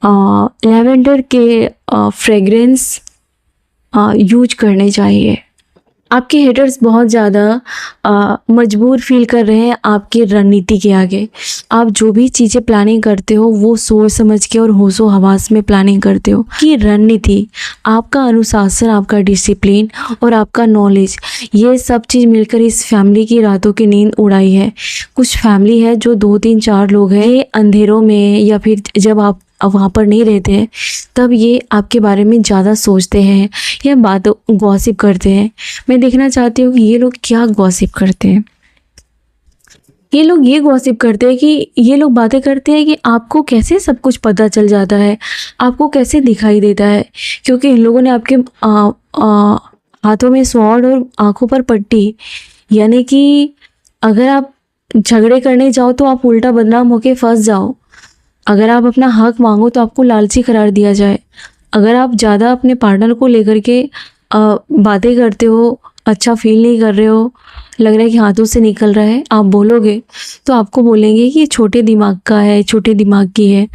लेवेंडर के फ्रेग्रेंस यूज करने चाहिए। आपके हेटर्स बहुत ज़्यादा मजबूर फील कर रहे हैं आपकी रणनीति के आगे। आप जो भी चीज़ें प्लानिंग करते हो वो सोच समझ के और होशो हवास में प्लानिंग करते हो कि रणनीति, आपका अनुशासन, आपका डिसिप्लिन और आपका नॉलेज, ये सब चीज़ मिलकर इस फैमिली की रातों की नींद उड़ाई है। कुछ फैमिली है जो 2 3 4 लोग हैं, ये अंधेरों में या फिर जब आप वहाँ पर नहीं रहते हैं तब ये आपके बारे में ज़्यादा सोचते हैं या बातों गॉसिप करते हैं। मैं देखना चाहती हूँ कि ये लोग क्या गॉसिप करते हैं। ये लोग ये गॉसिप करते हैं कि ये लोग बातें करते हैं कि आपको कैसे सब कुछ पता चल जाता है, आपको कैसे दिखाई देता है, क्योंकि इन लोगों ने आपके हाथों में स्वॉर्ड और आंखों पर पट्टी, यानी कि अगर आप झगड़े करने जाओ तो आप उल्टा बदनाम होके फंस जाओ। अगर आप अपना हक मांगो तो आपको लालची करार दिया जाए। अगर आप ज़्यादा अपने पार्टनर को लेकर के बातें करते हो, अच्छा फील नहीं कर रहे हो, लग रहा है कि हाथों से निकल रहा है, आप बोलोगे तो आपको बोलेंगे कि ये छोटे दिमाग का है, छोटे दिमाग की है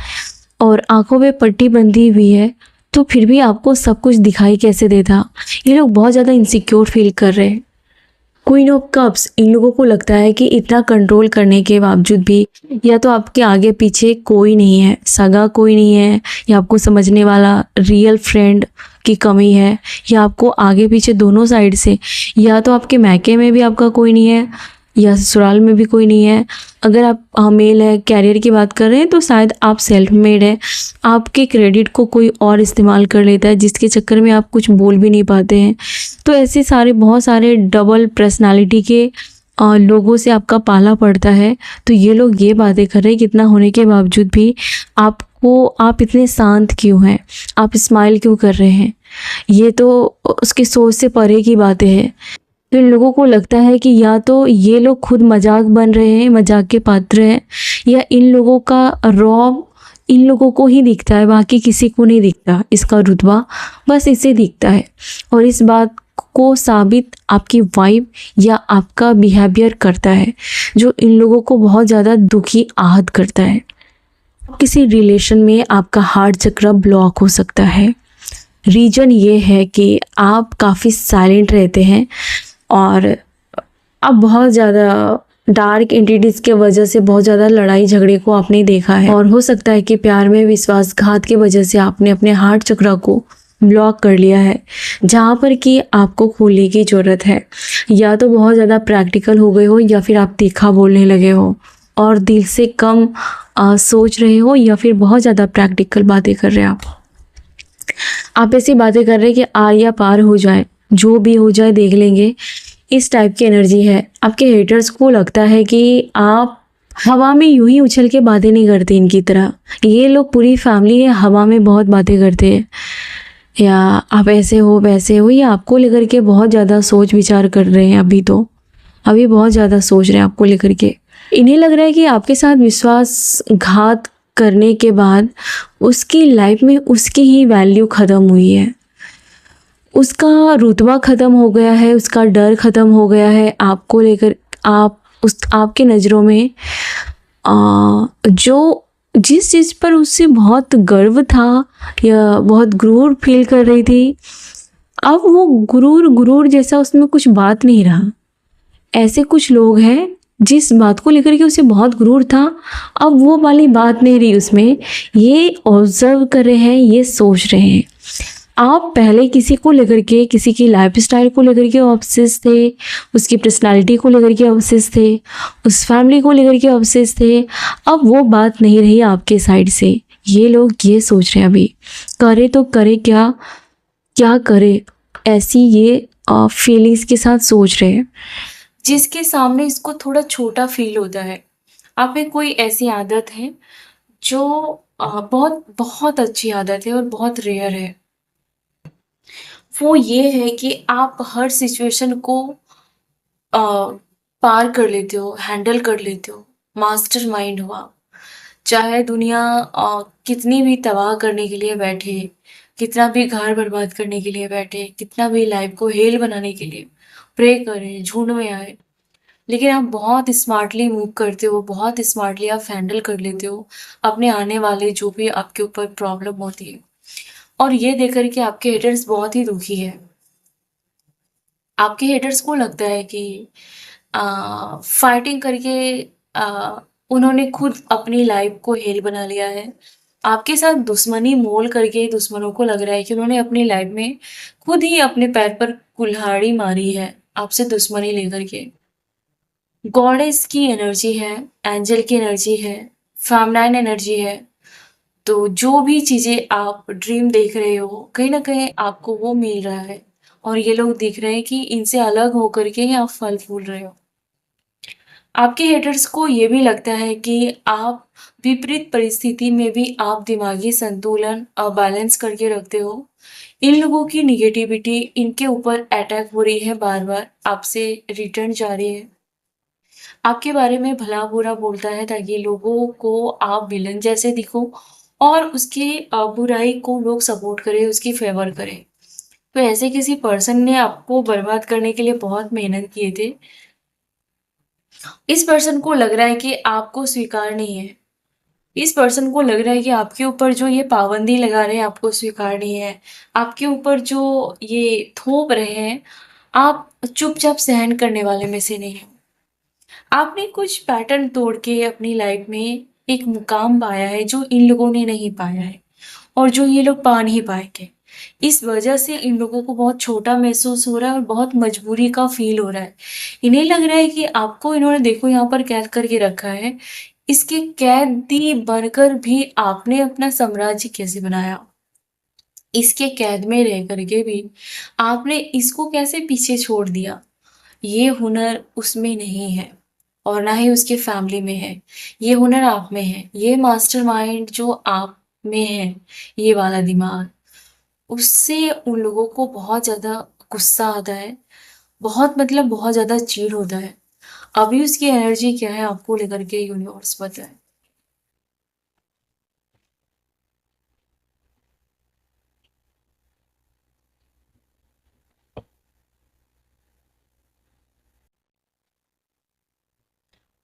और आंखों पे पट्टी बंधी हुई है, तो फिर भी आपको सब कुछ दिखाई कैसे देता। ये लोग बहुत ज़्यादा इनसिक्योर फील कर रहे हैं। क्वीन ऑफ कप्स, इन लोगों को लगता है कि इतना कंट्रोल करने के बावजूद भी या तो आपके आगे पीछे कोई नहीं है, सगा कोई नहीं है, या आपको समझने वाला रियल फ्रेंड की कमी है, या आपको आगे पीछे दोनों साइड से, या तो आपके मैके में भी आपका कोई नहीं है या ससुराल में भी कोई नहीं है। अगर आप मेल है, कैरियर की बात कर रहे हैं तो शायद आप सेल्फ मेड है, आपके क्रेडिट को कोई और इस्तेमाल कर लेता है जिसके चक्कर में आप कुछ बोल भी नहीं पाते हैं। तो ऐसे सारे बहुत सारे डबल पर्सनालिटी के लोगों से आपका पाला पड़ता है। तो ये लोग ये बातें कर रहे हैं कि इतना होने के बावजूद भी आप इतने शांत क्यों हैं, आप स्माइल क्यों कर रहे हैं। ये तो उसकी सोच से परे की बातें हैं। तो इन लोगों को लगता है कि या तो ये लोग खुद मजाक बन रहे हैं, मजाक के पात्र हैं, या इन लोगों का रौब इन लोगों को ही दिखता है, बाकी किसी को नहीं दिखता। इसका रुतबा बस इसे दिखता है। और इस बात को साबित आपकी वाइब या आपका बिहेवियर करता है, जो इन लोगों को बहुत ज़्यादा दुखी आहत करता है। किसी रिलेशन में आपका हार्ट चक्र ब्लॉक हो सकता है। रीज़न ये है कि आप काफ़ी साइलेंट रहते हैं और अब बहुत ज़्यादा डार्क एंटिटीज़ के वजह से बहुत ज़्यादा लड़ाई झगड़े को आपने देखा है, और हो सकता है कि प्यार में विश्वासघात के वजह से आपने अपने हार्ट चक्र को ब्लॉक कर लिया है, जहाँ पर कि आपको खोलने की ज़रूरत है। या तो बहुत ज़्यादा प्रैक्टिकल हो गए हो, या फिर आप तीखा बोलने लगे हो और दिल से कम सोच रहे हो, या फिर बहुत ज़्यादा प्रैक्टिकल बातें कर रहे हो। आप ऐसी बातें कर रहे हैं कि आर या पार हो जाए, जो भी हो जाए देख लेंगे, इस टाइप की एनर्जी है। आपके हेटर्स को लगता है कि आप हवा में यूं ही उछल के बातें नहीं करते इनकी तरह। ये लोग पूरी फैमिली है, हवा में बहुत बातें करते हैं, या आप ऐसे हो वैसे हो, या आपको लेकर के बहुत ज़्यादा सोच विचार कर रहे हैं। अभी बहुत ज़्यादा सोच रहे हैं आपको लेकर के। इन्हें लग रहा है कि आपके साथ विश्वासघात करने के बाद उसकी लाइफ में उसकी ही वैल्यू ख़त्म हुई है, उसका रुतबा ख़त्म हो गया है, उसका डर ख़त्म हो गया है आपको लेकर। आपके नज़रों में जो जिस चीज़ पर उससे बहुत गर्व था या बहुत गुरूर फील कर रही थी, अब वो गुरूर जैसा उसमें कुछ बात नहीं रहा। ऐसे कुछ लोग हैं जिस बात को लेकर के उसे बहुत गुरूर था, अब वो वाली बात नहीं रही उसमें। ये ऑब्जर्व कर रहे हैं, ये सोच रहे हैं। आप पहले किसी को लेकर के, किसी की लाइफस्टाइल को लेकर के ऑब्सेस थे, उसकी पर्सनालिटी को लेकर के ऑब्सेस थे, उस फैमिली को लेकर के ऑब्सेस थे। अब वो बात नहीं रही आपके साइड से। ये लोग ये सोच रहे हैं अभी, करे तो करे क्या, क्या करे, ऐसी ये फीलिंग्स के साथ सोच रहे हैं, जिसके सामने इसको थोड़ा छोटा फील होता है। आप में कोई ऐसी आदत है जो बहुत बहुत अच्छी आदत है और बहुत रेयर है। वो ये है कि आप हर सिचुएशन को अ, पार कर लेते हो, हैंडल कर लेते हो। मास्टरमाइंड हो आप। चाहे दुनिया कितनी भी तबाह करने के लिए बैठे, कितना भी घर बर्बाद करने के लिए बैठे, कितना भी लाइफ को हेल बनाने के लिए प्रे करें, झुंड में आए, लेकिन आप बहुत स्मार्टली मूव करते हो, बहुत स्मार्टली आप हैंडल कर लेते हो अपने आने वाले जो भी आपके ऊपर प्रॉब्लम होती है। और ये देख कर के आपके हेटर्स बहुत ही दुखी है। आपके हेटर्स को लगता है कि फाइटिंग करके उन्होंने खुद अपनी लाइफ को हेल बना लिया है। आपके साथ दुश्मनी मोल करके दुश्मनों को लग रहा है कि उन्होंने अपनी लाइफ में खुद ही अपने पैर पर कुल्हाड़ी मारी है, आपसे दुश्मनी लेकर के। गॉडेस की एनर्जी है, एंजल की एनर्जी है, फेमिनाइन एनर्जी है। तो जो भी चीज़ें आप ड्रीम देख रहे हो, कहीं न कहीं आपको वो मिल रहा है और ये लोग दिख रहे हैं कि इनसे अलग होकर के ही आप फल फूल रहे हो। आपके हेटर्स को ये भी लगता है कि आप विपरीत परिस्थिति में भी आप दिमागी संतुलन बैलेंस करके रखते हो। इन लोगों की नेगेटिविटी इनके ऊपर अटैक हो रही है, बार-बार आपसे रिटर्न जा रही है। आपके बारे में भला-बुरा बोलता है ताकि लोगों को आप विलन जैसे दिखो और उसकी बुराई को लोग सपोर्ट करें, उसकी फ़ेवर करें। तो ऐसे किसी पर्सन ने आपको बर्बाद करने के लिए बहुत मेहनत किए थे। इस पर्सन को लग रहा है कि आपको स्वीकार नहीं है। इस पर्सन को लग रहा है कि आपके ऊपर जो ये पाबंदी लगा रहे हैं, आपको स्वीकार नहीं है। आपके ऊपर जो ये थोप रहे हैं, आप चुपचाप सहन करने वाले में से नहीं हो। आपने कुछ पैटर्न तोड़ के अपनी लाइफ में एक मुकाम पाया है जो इन लोगों ने नहीं पाया है और जो ये लोग पा नहीं पाएंगे। इस वजह से इन लोगों को बहुत छोटा महसूस हो रहा है और बहुत मजबूरी का फील हो रहा है। इन्हें लग रहा है कि आपको इन्होंने देखो यहाँ पर कैद करके रखा है। इसके कैदी बनकर भी आपने अपना साम्राज्य कैसे बनाया? इसके कैद में रह करके भी आपने इसको कैसे पीछे छोड़ दिया? ये हुनर उसमें नहीं है और ना ही उसके फैमिली में है। ये हुनर आप में है। ये मास्टरमाइंड जो आप में है, ये वाला दिमाग, उससे उन लोगों को बहुत ज़्यादा गुस्सा आता है। बहुत मतलब बहुत ज़्यादा चिढ़ होता है। अभी उसकी एनर्जी क्या है आपको लेकर के यूनिवर्स पता है।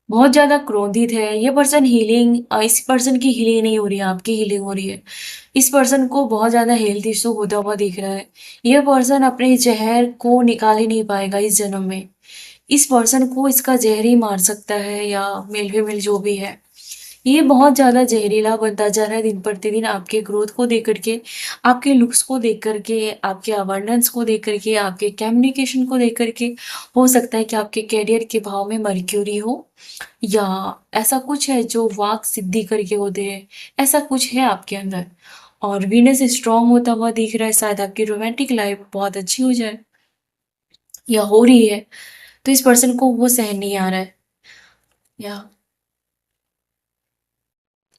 बहुत ज़्यादा क्रोधित है। ये पर्सन हीलिंग इस पर्सन की हीलिंग नहीं हो रही है, आपकी हीलिंग हो रही है। इस पर्सन को बहुत ज़्यादा हेल्थ इशू होता हुआ दिख रहा है। ये पर्सन अपने ज़हर को निकाल ही नहीं पाएगा इस जन्म में। इस पर्सन को इसका ज़हर ही मार सकता है या मेल-फीमेल जो भी है। ये बहुत ज़्यादा ज़हरीला बनता जा रहा है दिन प्रतिदिन आपके ग्रोथ को देख कर के, आपके लुक्स को देख कर के, आपके अबंडेंस को देख कर के, आपके कम्युनिकेशन को देख कर के। हो सकता है कि आपके करियर के भाव में मर्क्यूरी हो या ऐसा कुछ है जो वाक सिद्धि करके होते हैं, ऐसा कुछ है आपके अंदर। और वीनस स्ट्रांग होता हुआ दिख रहा है, शायद आपकी रोमांटिक लाइफ बहुत अच्छी हो जाए या हो रही है। तो इस पर्सन को वो सहन नहीं आ रहा है या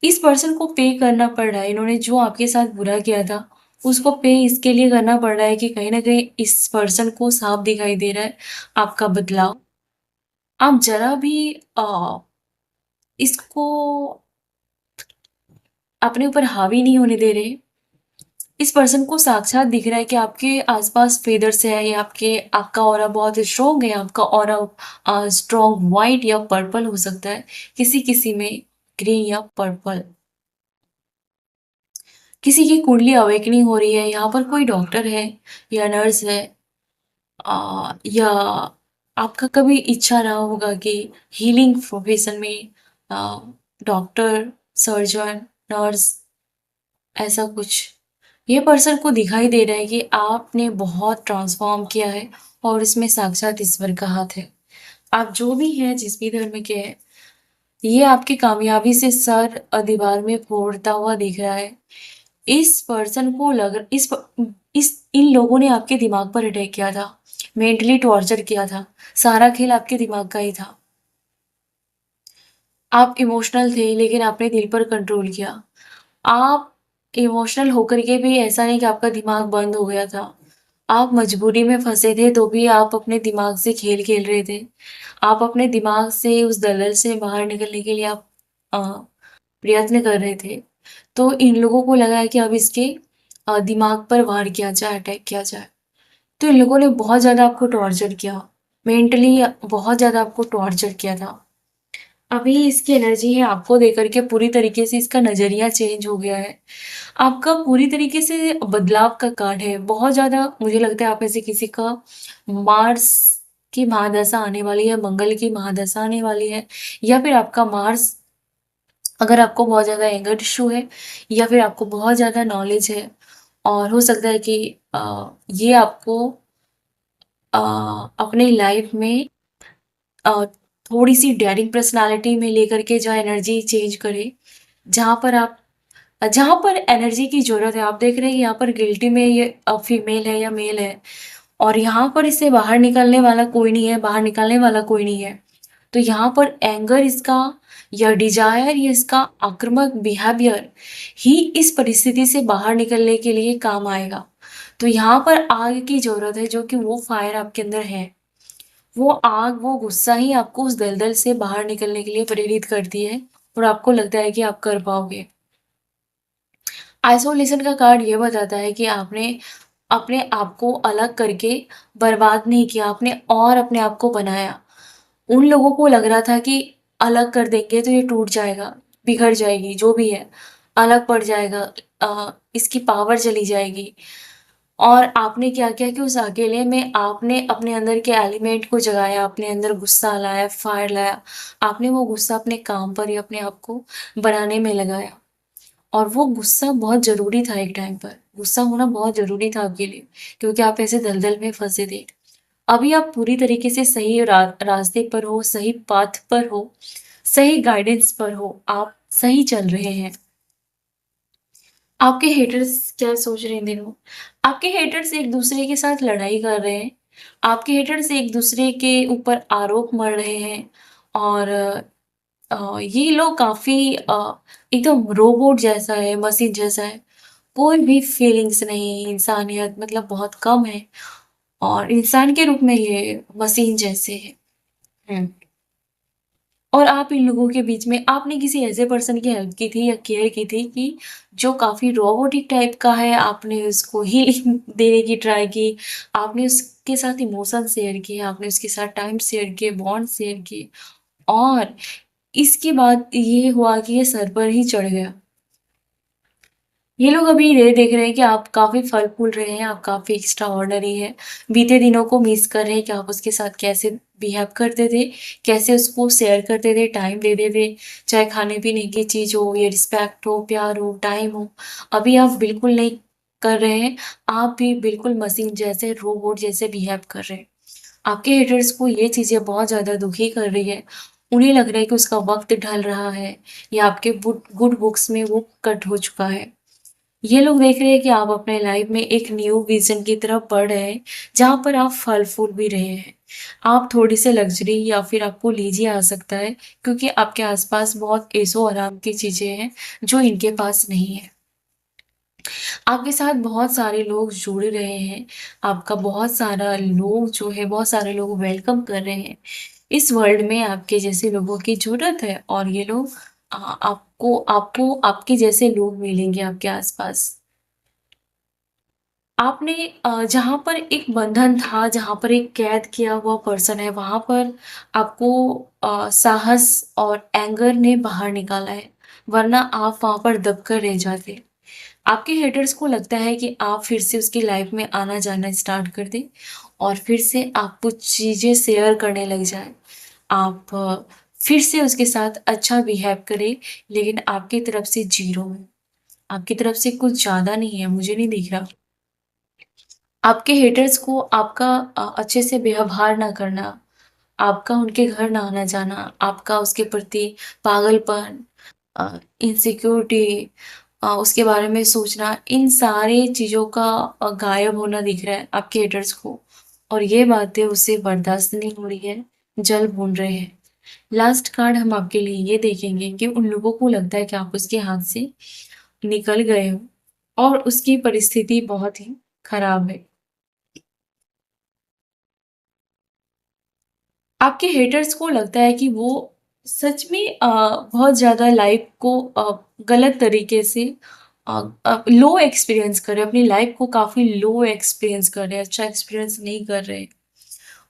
इस पर्सन को पे करना पड़ रहा है। इन्होंने जो आपके साथ बुरा किया था, उसको पे इसके लिए करना पड़ रहा है कि कहीं न कहीं इस पर्सन को साफ दिखाई दे रहा है आपका बदलाव। आप ज़रा भी इसको अपने ऊपर हावी नहीं होने दे रहे। इस पर्सन को साक्षात दिख रहा है कि आपके आस-पास फेदर्स है या आपका ऑरा बहुत स्ट्रॉन्ग है, आपका ऑरा स्ट्रॉन्ग व्हाइट या पर्पल हो सकता है, किसी-किसी में ग्रीन या पर्पल। किसी की कुंडली अवेकनिंग हो रही है, यहाँ पर कोई डॉक्टर है या नर्स है या आपका कभी इच्छा रहा होगा कि हीलिंग प्रोफेशन में डॉक्टर, सर्जन, नर्स ऐसा कुछ। ये पर्सन को दिखाई दे रहा है कि आपने बहुत ट्रांसफॉर्म किया है और इसमें साक्षात ईश्वर का हाथ है। आप जो भी हैं, जिस भी धर्म के हैं, ये आपकी कामयाबी से सर दीवार में फोड़ता हुआ दिख रहा है। इस पर्सन को लग इस इन लोगों ने आपके दिमाग पर अटैक किया था, मेंटली टॉर्चर किया था। सारा खेल आपके दिमाग का ही था। आप इमोशनल थे लेकिन आपने दिल पर कंट्रोल किया। आप इमोशनल होकर के भी ऐसा नहीं कि आपका दिमाग बंद हो गया था। आप मजबूरी में फँसे थे तो भी आप अपने दिमाग से खेल खेल रहे थे। आप अपने दिमाग से उस दलदल से बाहर निकलने के लिए आप अ, प्रयत्न कर रहे थे। तो इन लोगों को लगा है कि अब इसके दिमाग पर वार किया जाए, अटैक किया जाए। तो इन लोगों ने बहुत ज़्यादा आपको टॉर्चर किया, मेंटली बहुत ज़्यादा आपको टॉर्चर किया था। अभी इसकी एनर्जी है आपको देकर के पूरी तरीके से इसका नज़रिया चेंज हो गया है। आपका पूरी तरीके से बदलाव का कार्ड है। बहुत ज़्यादा मुझे लगता है आप में से किसी का मार्स की महादशा आने वाली है, मंगल की महादशा आने वाली है, या फिर आपका मार्स, अगर आपको बहुत ज़्यादा एंगर इश्यू है या फिर आपको बहुत ज़्यादा नॉलेज है, और हो सकता है कि ये आपको अ, अपनी लाइफ में अ, थोड़ी-सी डेयरिंग पर्सनैलिटी में लेकर के जो एनर्जी चेंज करे, जहाँ पर आप जहाँ पर एनर्जी की ज़रूरत है, आप देख रहे हैं यहाँ पर गिल्टी में ये फीमेल है या मेल है, और यहाँ पर इससे बाहर निकलने वाला कोई नहीं है, बाहर निकालने वाला कोई नहीं है। तो यहाँ पर एंगर इसका या डिज़ायर या इसका आक्रामक बिहेवियर ही इस परिस्थिति से बाहर निकलने के लिए काम आएगा। तो यहाँ पर आग की ज़रूरत है, जो कि वो फायर आपके अंदर है। वो आग, वो गुस्सा ही आपको उस दलदल से बाहर निकलने के लिए प्रेरित करती है, और आपको लगता है कि आप कर पाओगे। आइसोलेशन का कार्ड ये बताता है कि आपने अपने आप को अलग करके बर्बाद नहीं किया, आपने और अपने आप को बनाया। उन लोगों को लग रहा था कि अलग कर देंगे तो ये टूट जाएगा, बिखर जाएगी, जो भी है, अलग पड़ जाएगा, इसकी पावर चली जाएगी। और आपने क्या किया कि उस अकेले में आपने अपने अंदर के एलिमेंट को जगाया, अपने अंदर गुस्सा लाया, फायर लाया। आपने वो गुस्सा अपने काम पर या अपने आप को बनाने में लगाया। और वो गुस्सा बहुत ज़रूरी था एक टाइम पर। गुस्सा होना बहुत ज़रूरी था आपके लिए, क्योंकि आप ऐसे दलदल में फँसे थे। अभी आप पूरी तरीके से सही रास्ते पर हो, सही पाथ पर हो, सही गाइडेंस पर हो, आप सही चल रहे हैं। आपके हेटर्स क्या सोच रहे हैं इन दिनों? आपके हेटर्स एक दूसरे के साथ लड़ाई कर रहे हैं। आपके हेटर्स एक दूसरे के ऊपर आरोप मढ़ रहे हैं, और ये लोग काफ़ी एकदम रोबोट जैसा है, मशीन जैसा है। कोई भी फीलिंग्स नहीं, इंसानियत मतलब बहुत कम है, और इंसान के रूप में ये मशीन जैसे है। हुँ। और आप इन लोगों के बीच में आपने किसी ऐसे पर्सन की हेल्प की थी या केयर की थी कि जो काफ़ी रोबोटिक टाइप का है, आपने उसको हीलिंग देने की ट्राई की, आपने उसके साथ इमोशन शेयर किए, आपने उसके साथ टाइम शेयर किए, बॉन्ड शेयर किए, और इसके बाद ये हुआ कि ये सर पर ही चढ़ गया। ये लोग अभी ये देख रहे हैं कि आप काफ़ी फल-फूल रहे हैं, आप काफ़ी एक्स्ट्राऑर्डिनरी हैं। बीते दिनों को मिस कर रहे हैं कि आप उसके साथ कैसे बिहेव करते थे, कैसे उसको शेयर करते थे, टाइम देते थे, चाहे खाने-पीने की चीज़ हो या रिस्पेक्ट हो, प्यार हो, टाइम हो। अभी आप बिल्कुल नहीं कर रहे हैं, आप भी बिल्कुल मशीन जैसे, रोबोट जैसे बिहेव कर रहे हैं। आपके हेटर्स को ये चीज़ें बहुत ज़्यादा दुखी कर रही है। उन्हें लग रहा है कि उसका वक़्त ढल रहा है, या आपके गुड बुक्स में वो कट हो चुका है। ये लोग देख रहे हैं कि आप अपने लाइफ में एक न्यू विज़न की तरफ बढ़ रहे हैं, जहाँ पर आप फल-फूल भी रहे हैं। आप थोड़ी-सी लग्ज़री या फिर आपको लीजिए आ सकता है, क्योंकि आपके आस-पास बहुत ऐशो-आराम की चीज़ें हैं, जो इनके पास नहीं है। आपके साथ बहुत सारे लोग जुड़ रहे हैं, आपका बहुत सारा लोग जो है, बहुत सारे लोग वेलकम कर रहे हैं। इस वर्ल्ड में आपके जैसे लोगों की ज़रूरत है, और ये लोग आपको आपको आपके जैसे लोग मिलेंगे आपके आस-पास। आपने जहाँ पर एक बंधन था, जहाँ पर एक कैद किया हुआ पर्सन है, वहाँ पर आपको साहस और एंगर ने बाहर निकाला है, वरना आप वहाँ पर दबकर रह जाते। आपके हेटर्स को लगता है कि आप फिर से उसकी लाइफ में आना-जाना स्टार्ट कर दें, और फिर से आप कुछ चीज़ें शेयर करने लग जाएँ। आप फिर से उसके साथ अच्छा बिहेव करें, लेकिन आपकी तरफ से ज़ीरो है। आपकी तरफ से कुछ ज़्यादा नहीं है, मुझे नहीं दिख रहा। आपके हेटर्स को आपका अच्छे से व्यवहार ना करना, आपका उनके घर ना आना-जाना, आपका उसके प्रति पागलपन, इनसिक्योरिटी, उसके बारे में सोचना, इन सारी चीज़ों का गायब होना दिख रहा है आपके हेटर्स को, और ये बातें उसे बर्दाश्त नहीं हो रही है, जल भून रहे हैं। लास्ट कार्ड हम आपके लिए ये देखेंगे कि उन लोगों को लगता है कि आप उसके हाथ से निकल गए हो, और उसकी परिस्थिति बहुत ही खराब है। आपके हेटर्स को लगता है कि वो सच में बहुत ज़्यादा लाइफ को गलत तरीके से लो एक्सपीरियंस कर रहे हैं, अपनी लाइफ को काफ़ी लो एक्सपीरियंस कर रहे हैं, अच्छा एक्सपीरियंस नहीं कर रहे हैं।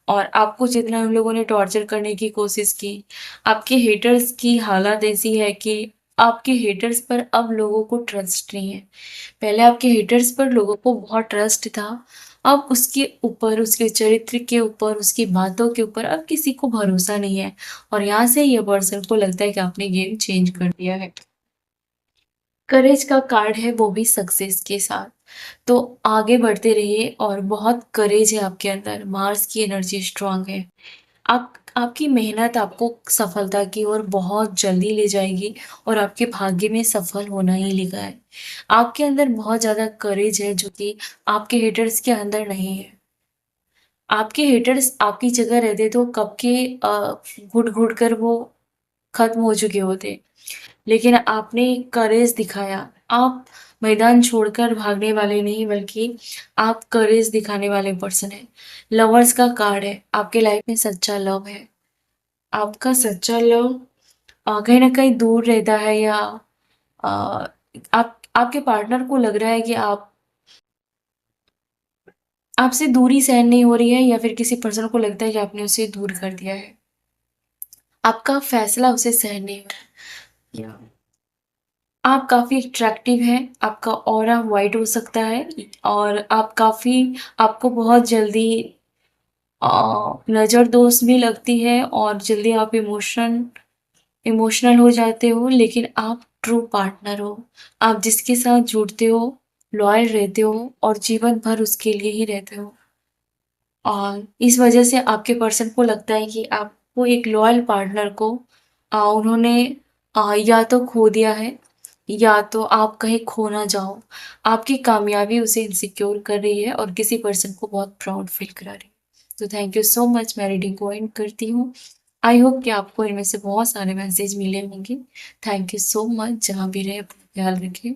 और आपको जितना उन लोगों ने टॉर्चर करने की कोशिश की, आपके हेटर्स की हालत ऐसी है कि आपके हेटर्स पर अब लोगों को ट्रस्ट नहीं है। पहले आपके हेटर्स पर लोगों को बहुत ट्रस्ट था, अब उसके ऊपर, उसके चरित्र के ऊपर, उसकी बातों के ऊपर अब किसी को भरोसा नहीं है। और यहाँ से ये पर्सन को लगता है कि आपने गेम चेंज कर दिया है। करेज का कार्ड है, वो भी सक्सेस के साथ। तो आगे बढ़ते रहिए और बहुत करेज है आपके अंदर, मार्स की एनर्जी स्ट्रांग है। आपकी मेहनत आपको सफलता की ओर बहुत जल्दी ले जाएगी और आपके भाग्य में सफल होना ही लिखा है। आपके अंदर बहुत ज़्यादा करेज है जो कि आपके हेटर्स के अंदर नहीं है। आपके हेटर्स आपकी जगह रहते तो कब के घुट घुट कर वो खत्म हो चुके होते। लेकिन आपने करेज दिखाया। आप मैदान छोड़कर भागने वाले नहीं, बल्कि आप करेज दिखाने वाले पर्सन हैं। लवर्स का कार्ड है, आपके लाइफ में सच्चा लव है। आपका सच्चा लव कहीं न कहीं दूर रहता है, या अ, आप आपके पार्टनर को लग रहा है कि आप आपसे दूरी सहन नहीं हो रही है, या फिर किसी पर्सन को लगता है कि आपने उसे दूर कर दिया है। आपका फैसला उसे सहन नहीं हो रहा। या आप काफ़ी अट्रैक्टिव हैं, आपका ऑरा वाइट हो सकता है, और आपको बहुत जल्दी नज़र दोस्त भी लगती है, और जल्दी आप इमोशनल हो जाते हो, लेकिन आप ट्रू पार्टनर हो। आप जिसके साथ जुड़ते हो, लॉयल रहते हो और जीवन भर उसके लिए ही रहते हो। और इस वजह से आपके पर्सन को लगता है कि आपको एक लॉयल पार्टनर को उन्होंने या तो खो दिया है, या तो आप कहीं खो ना जाओ। आपकी कामयाबी उसे इनसिक्योर कर रही है और किसी पर्सन को बहुत प्राउड फील करा रही है। तो थैंक यू सो मच, मैं रीडिंग को एंड करती हूँ। आई होप कि आपको इनमें से बहुत सारे मैसेज मिले होंगे। थैंक यू सो मच, जहाँ भी रहे अपना ख्याल रखें।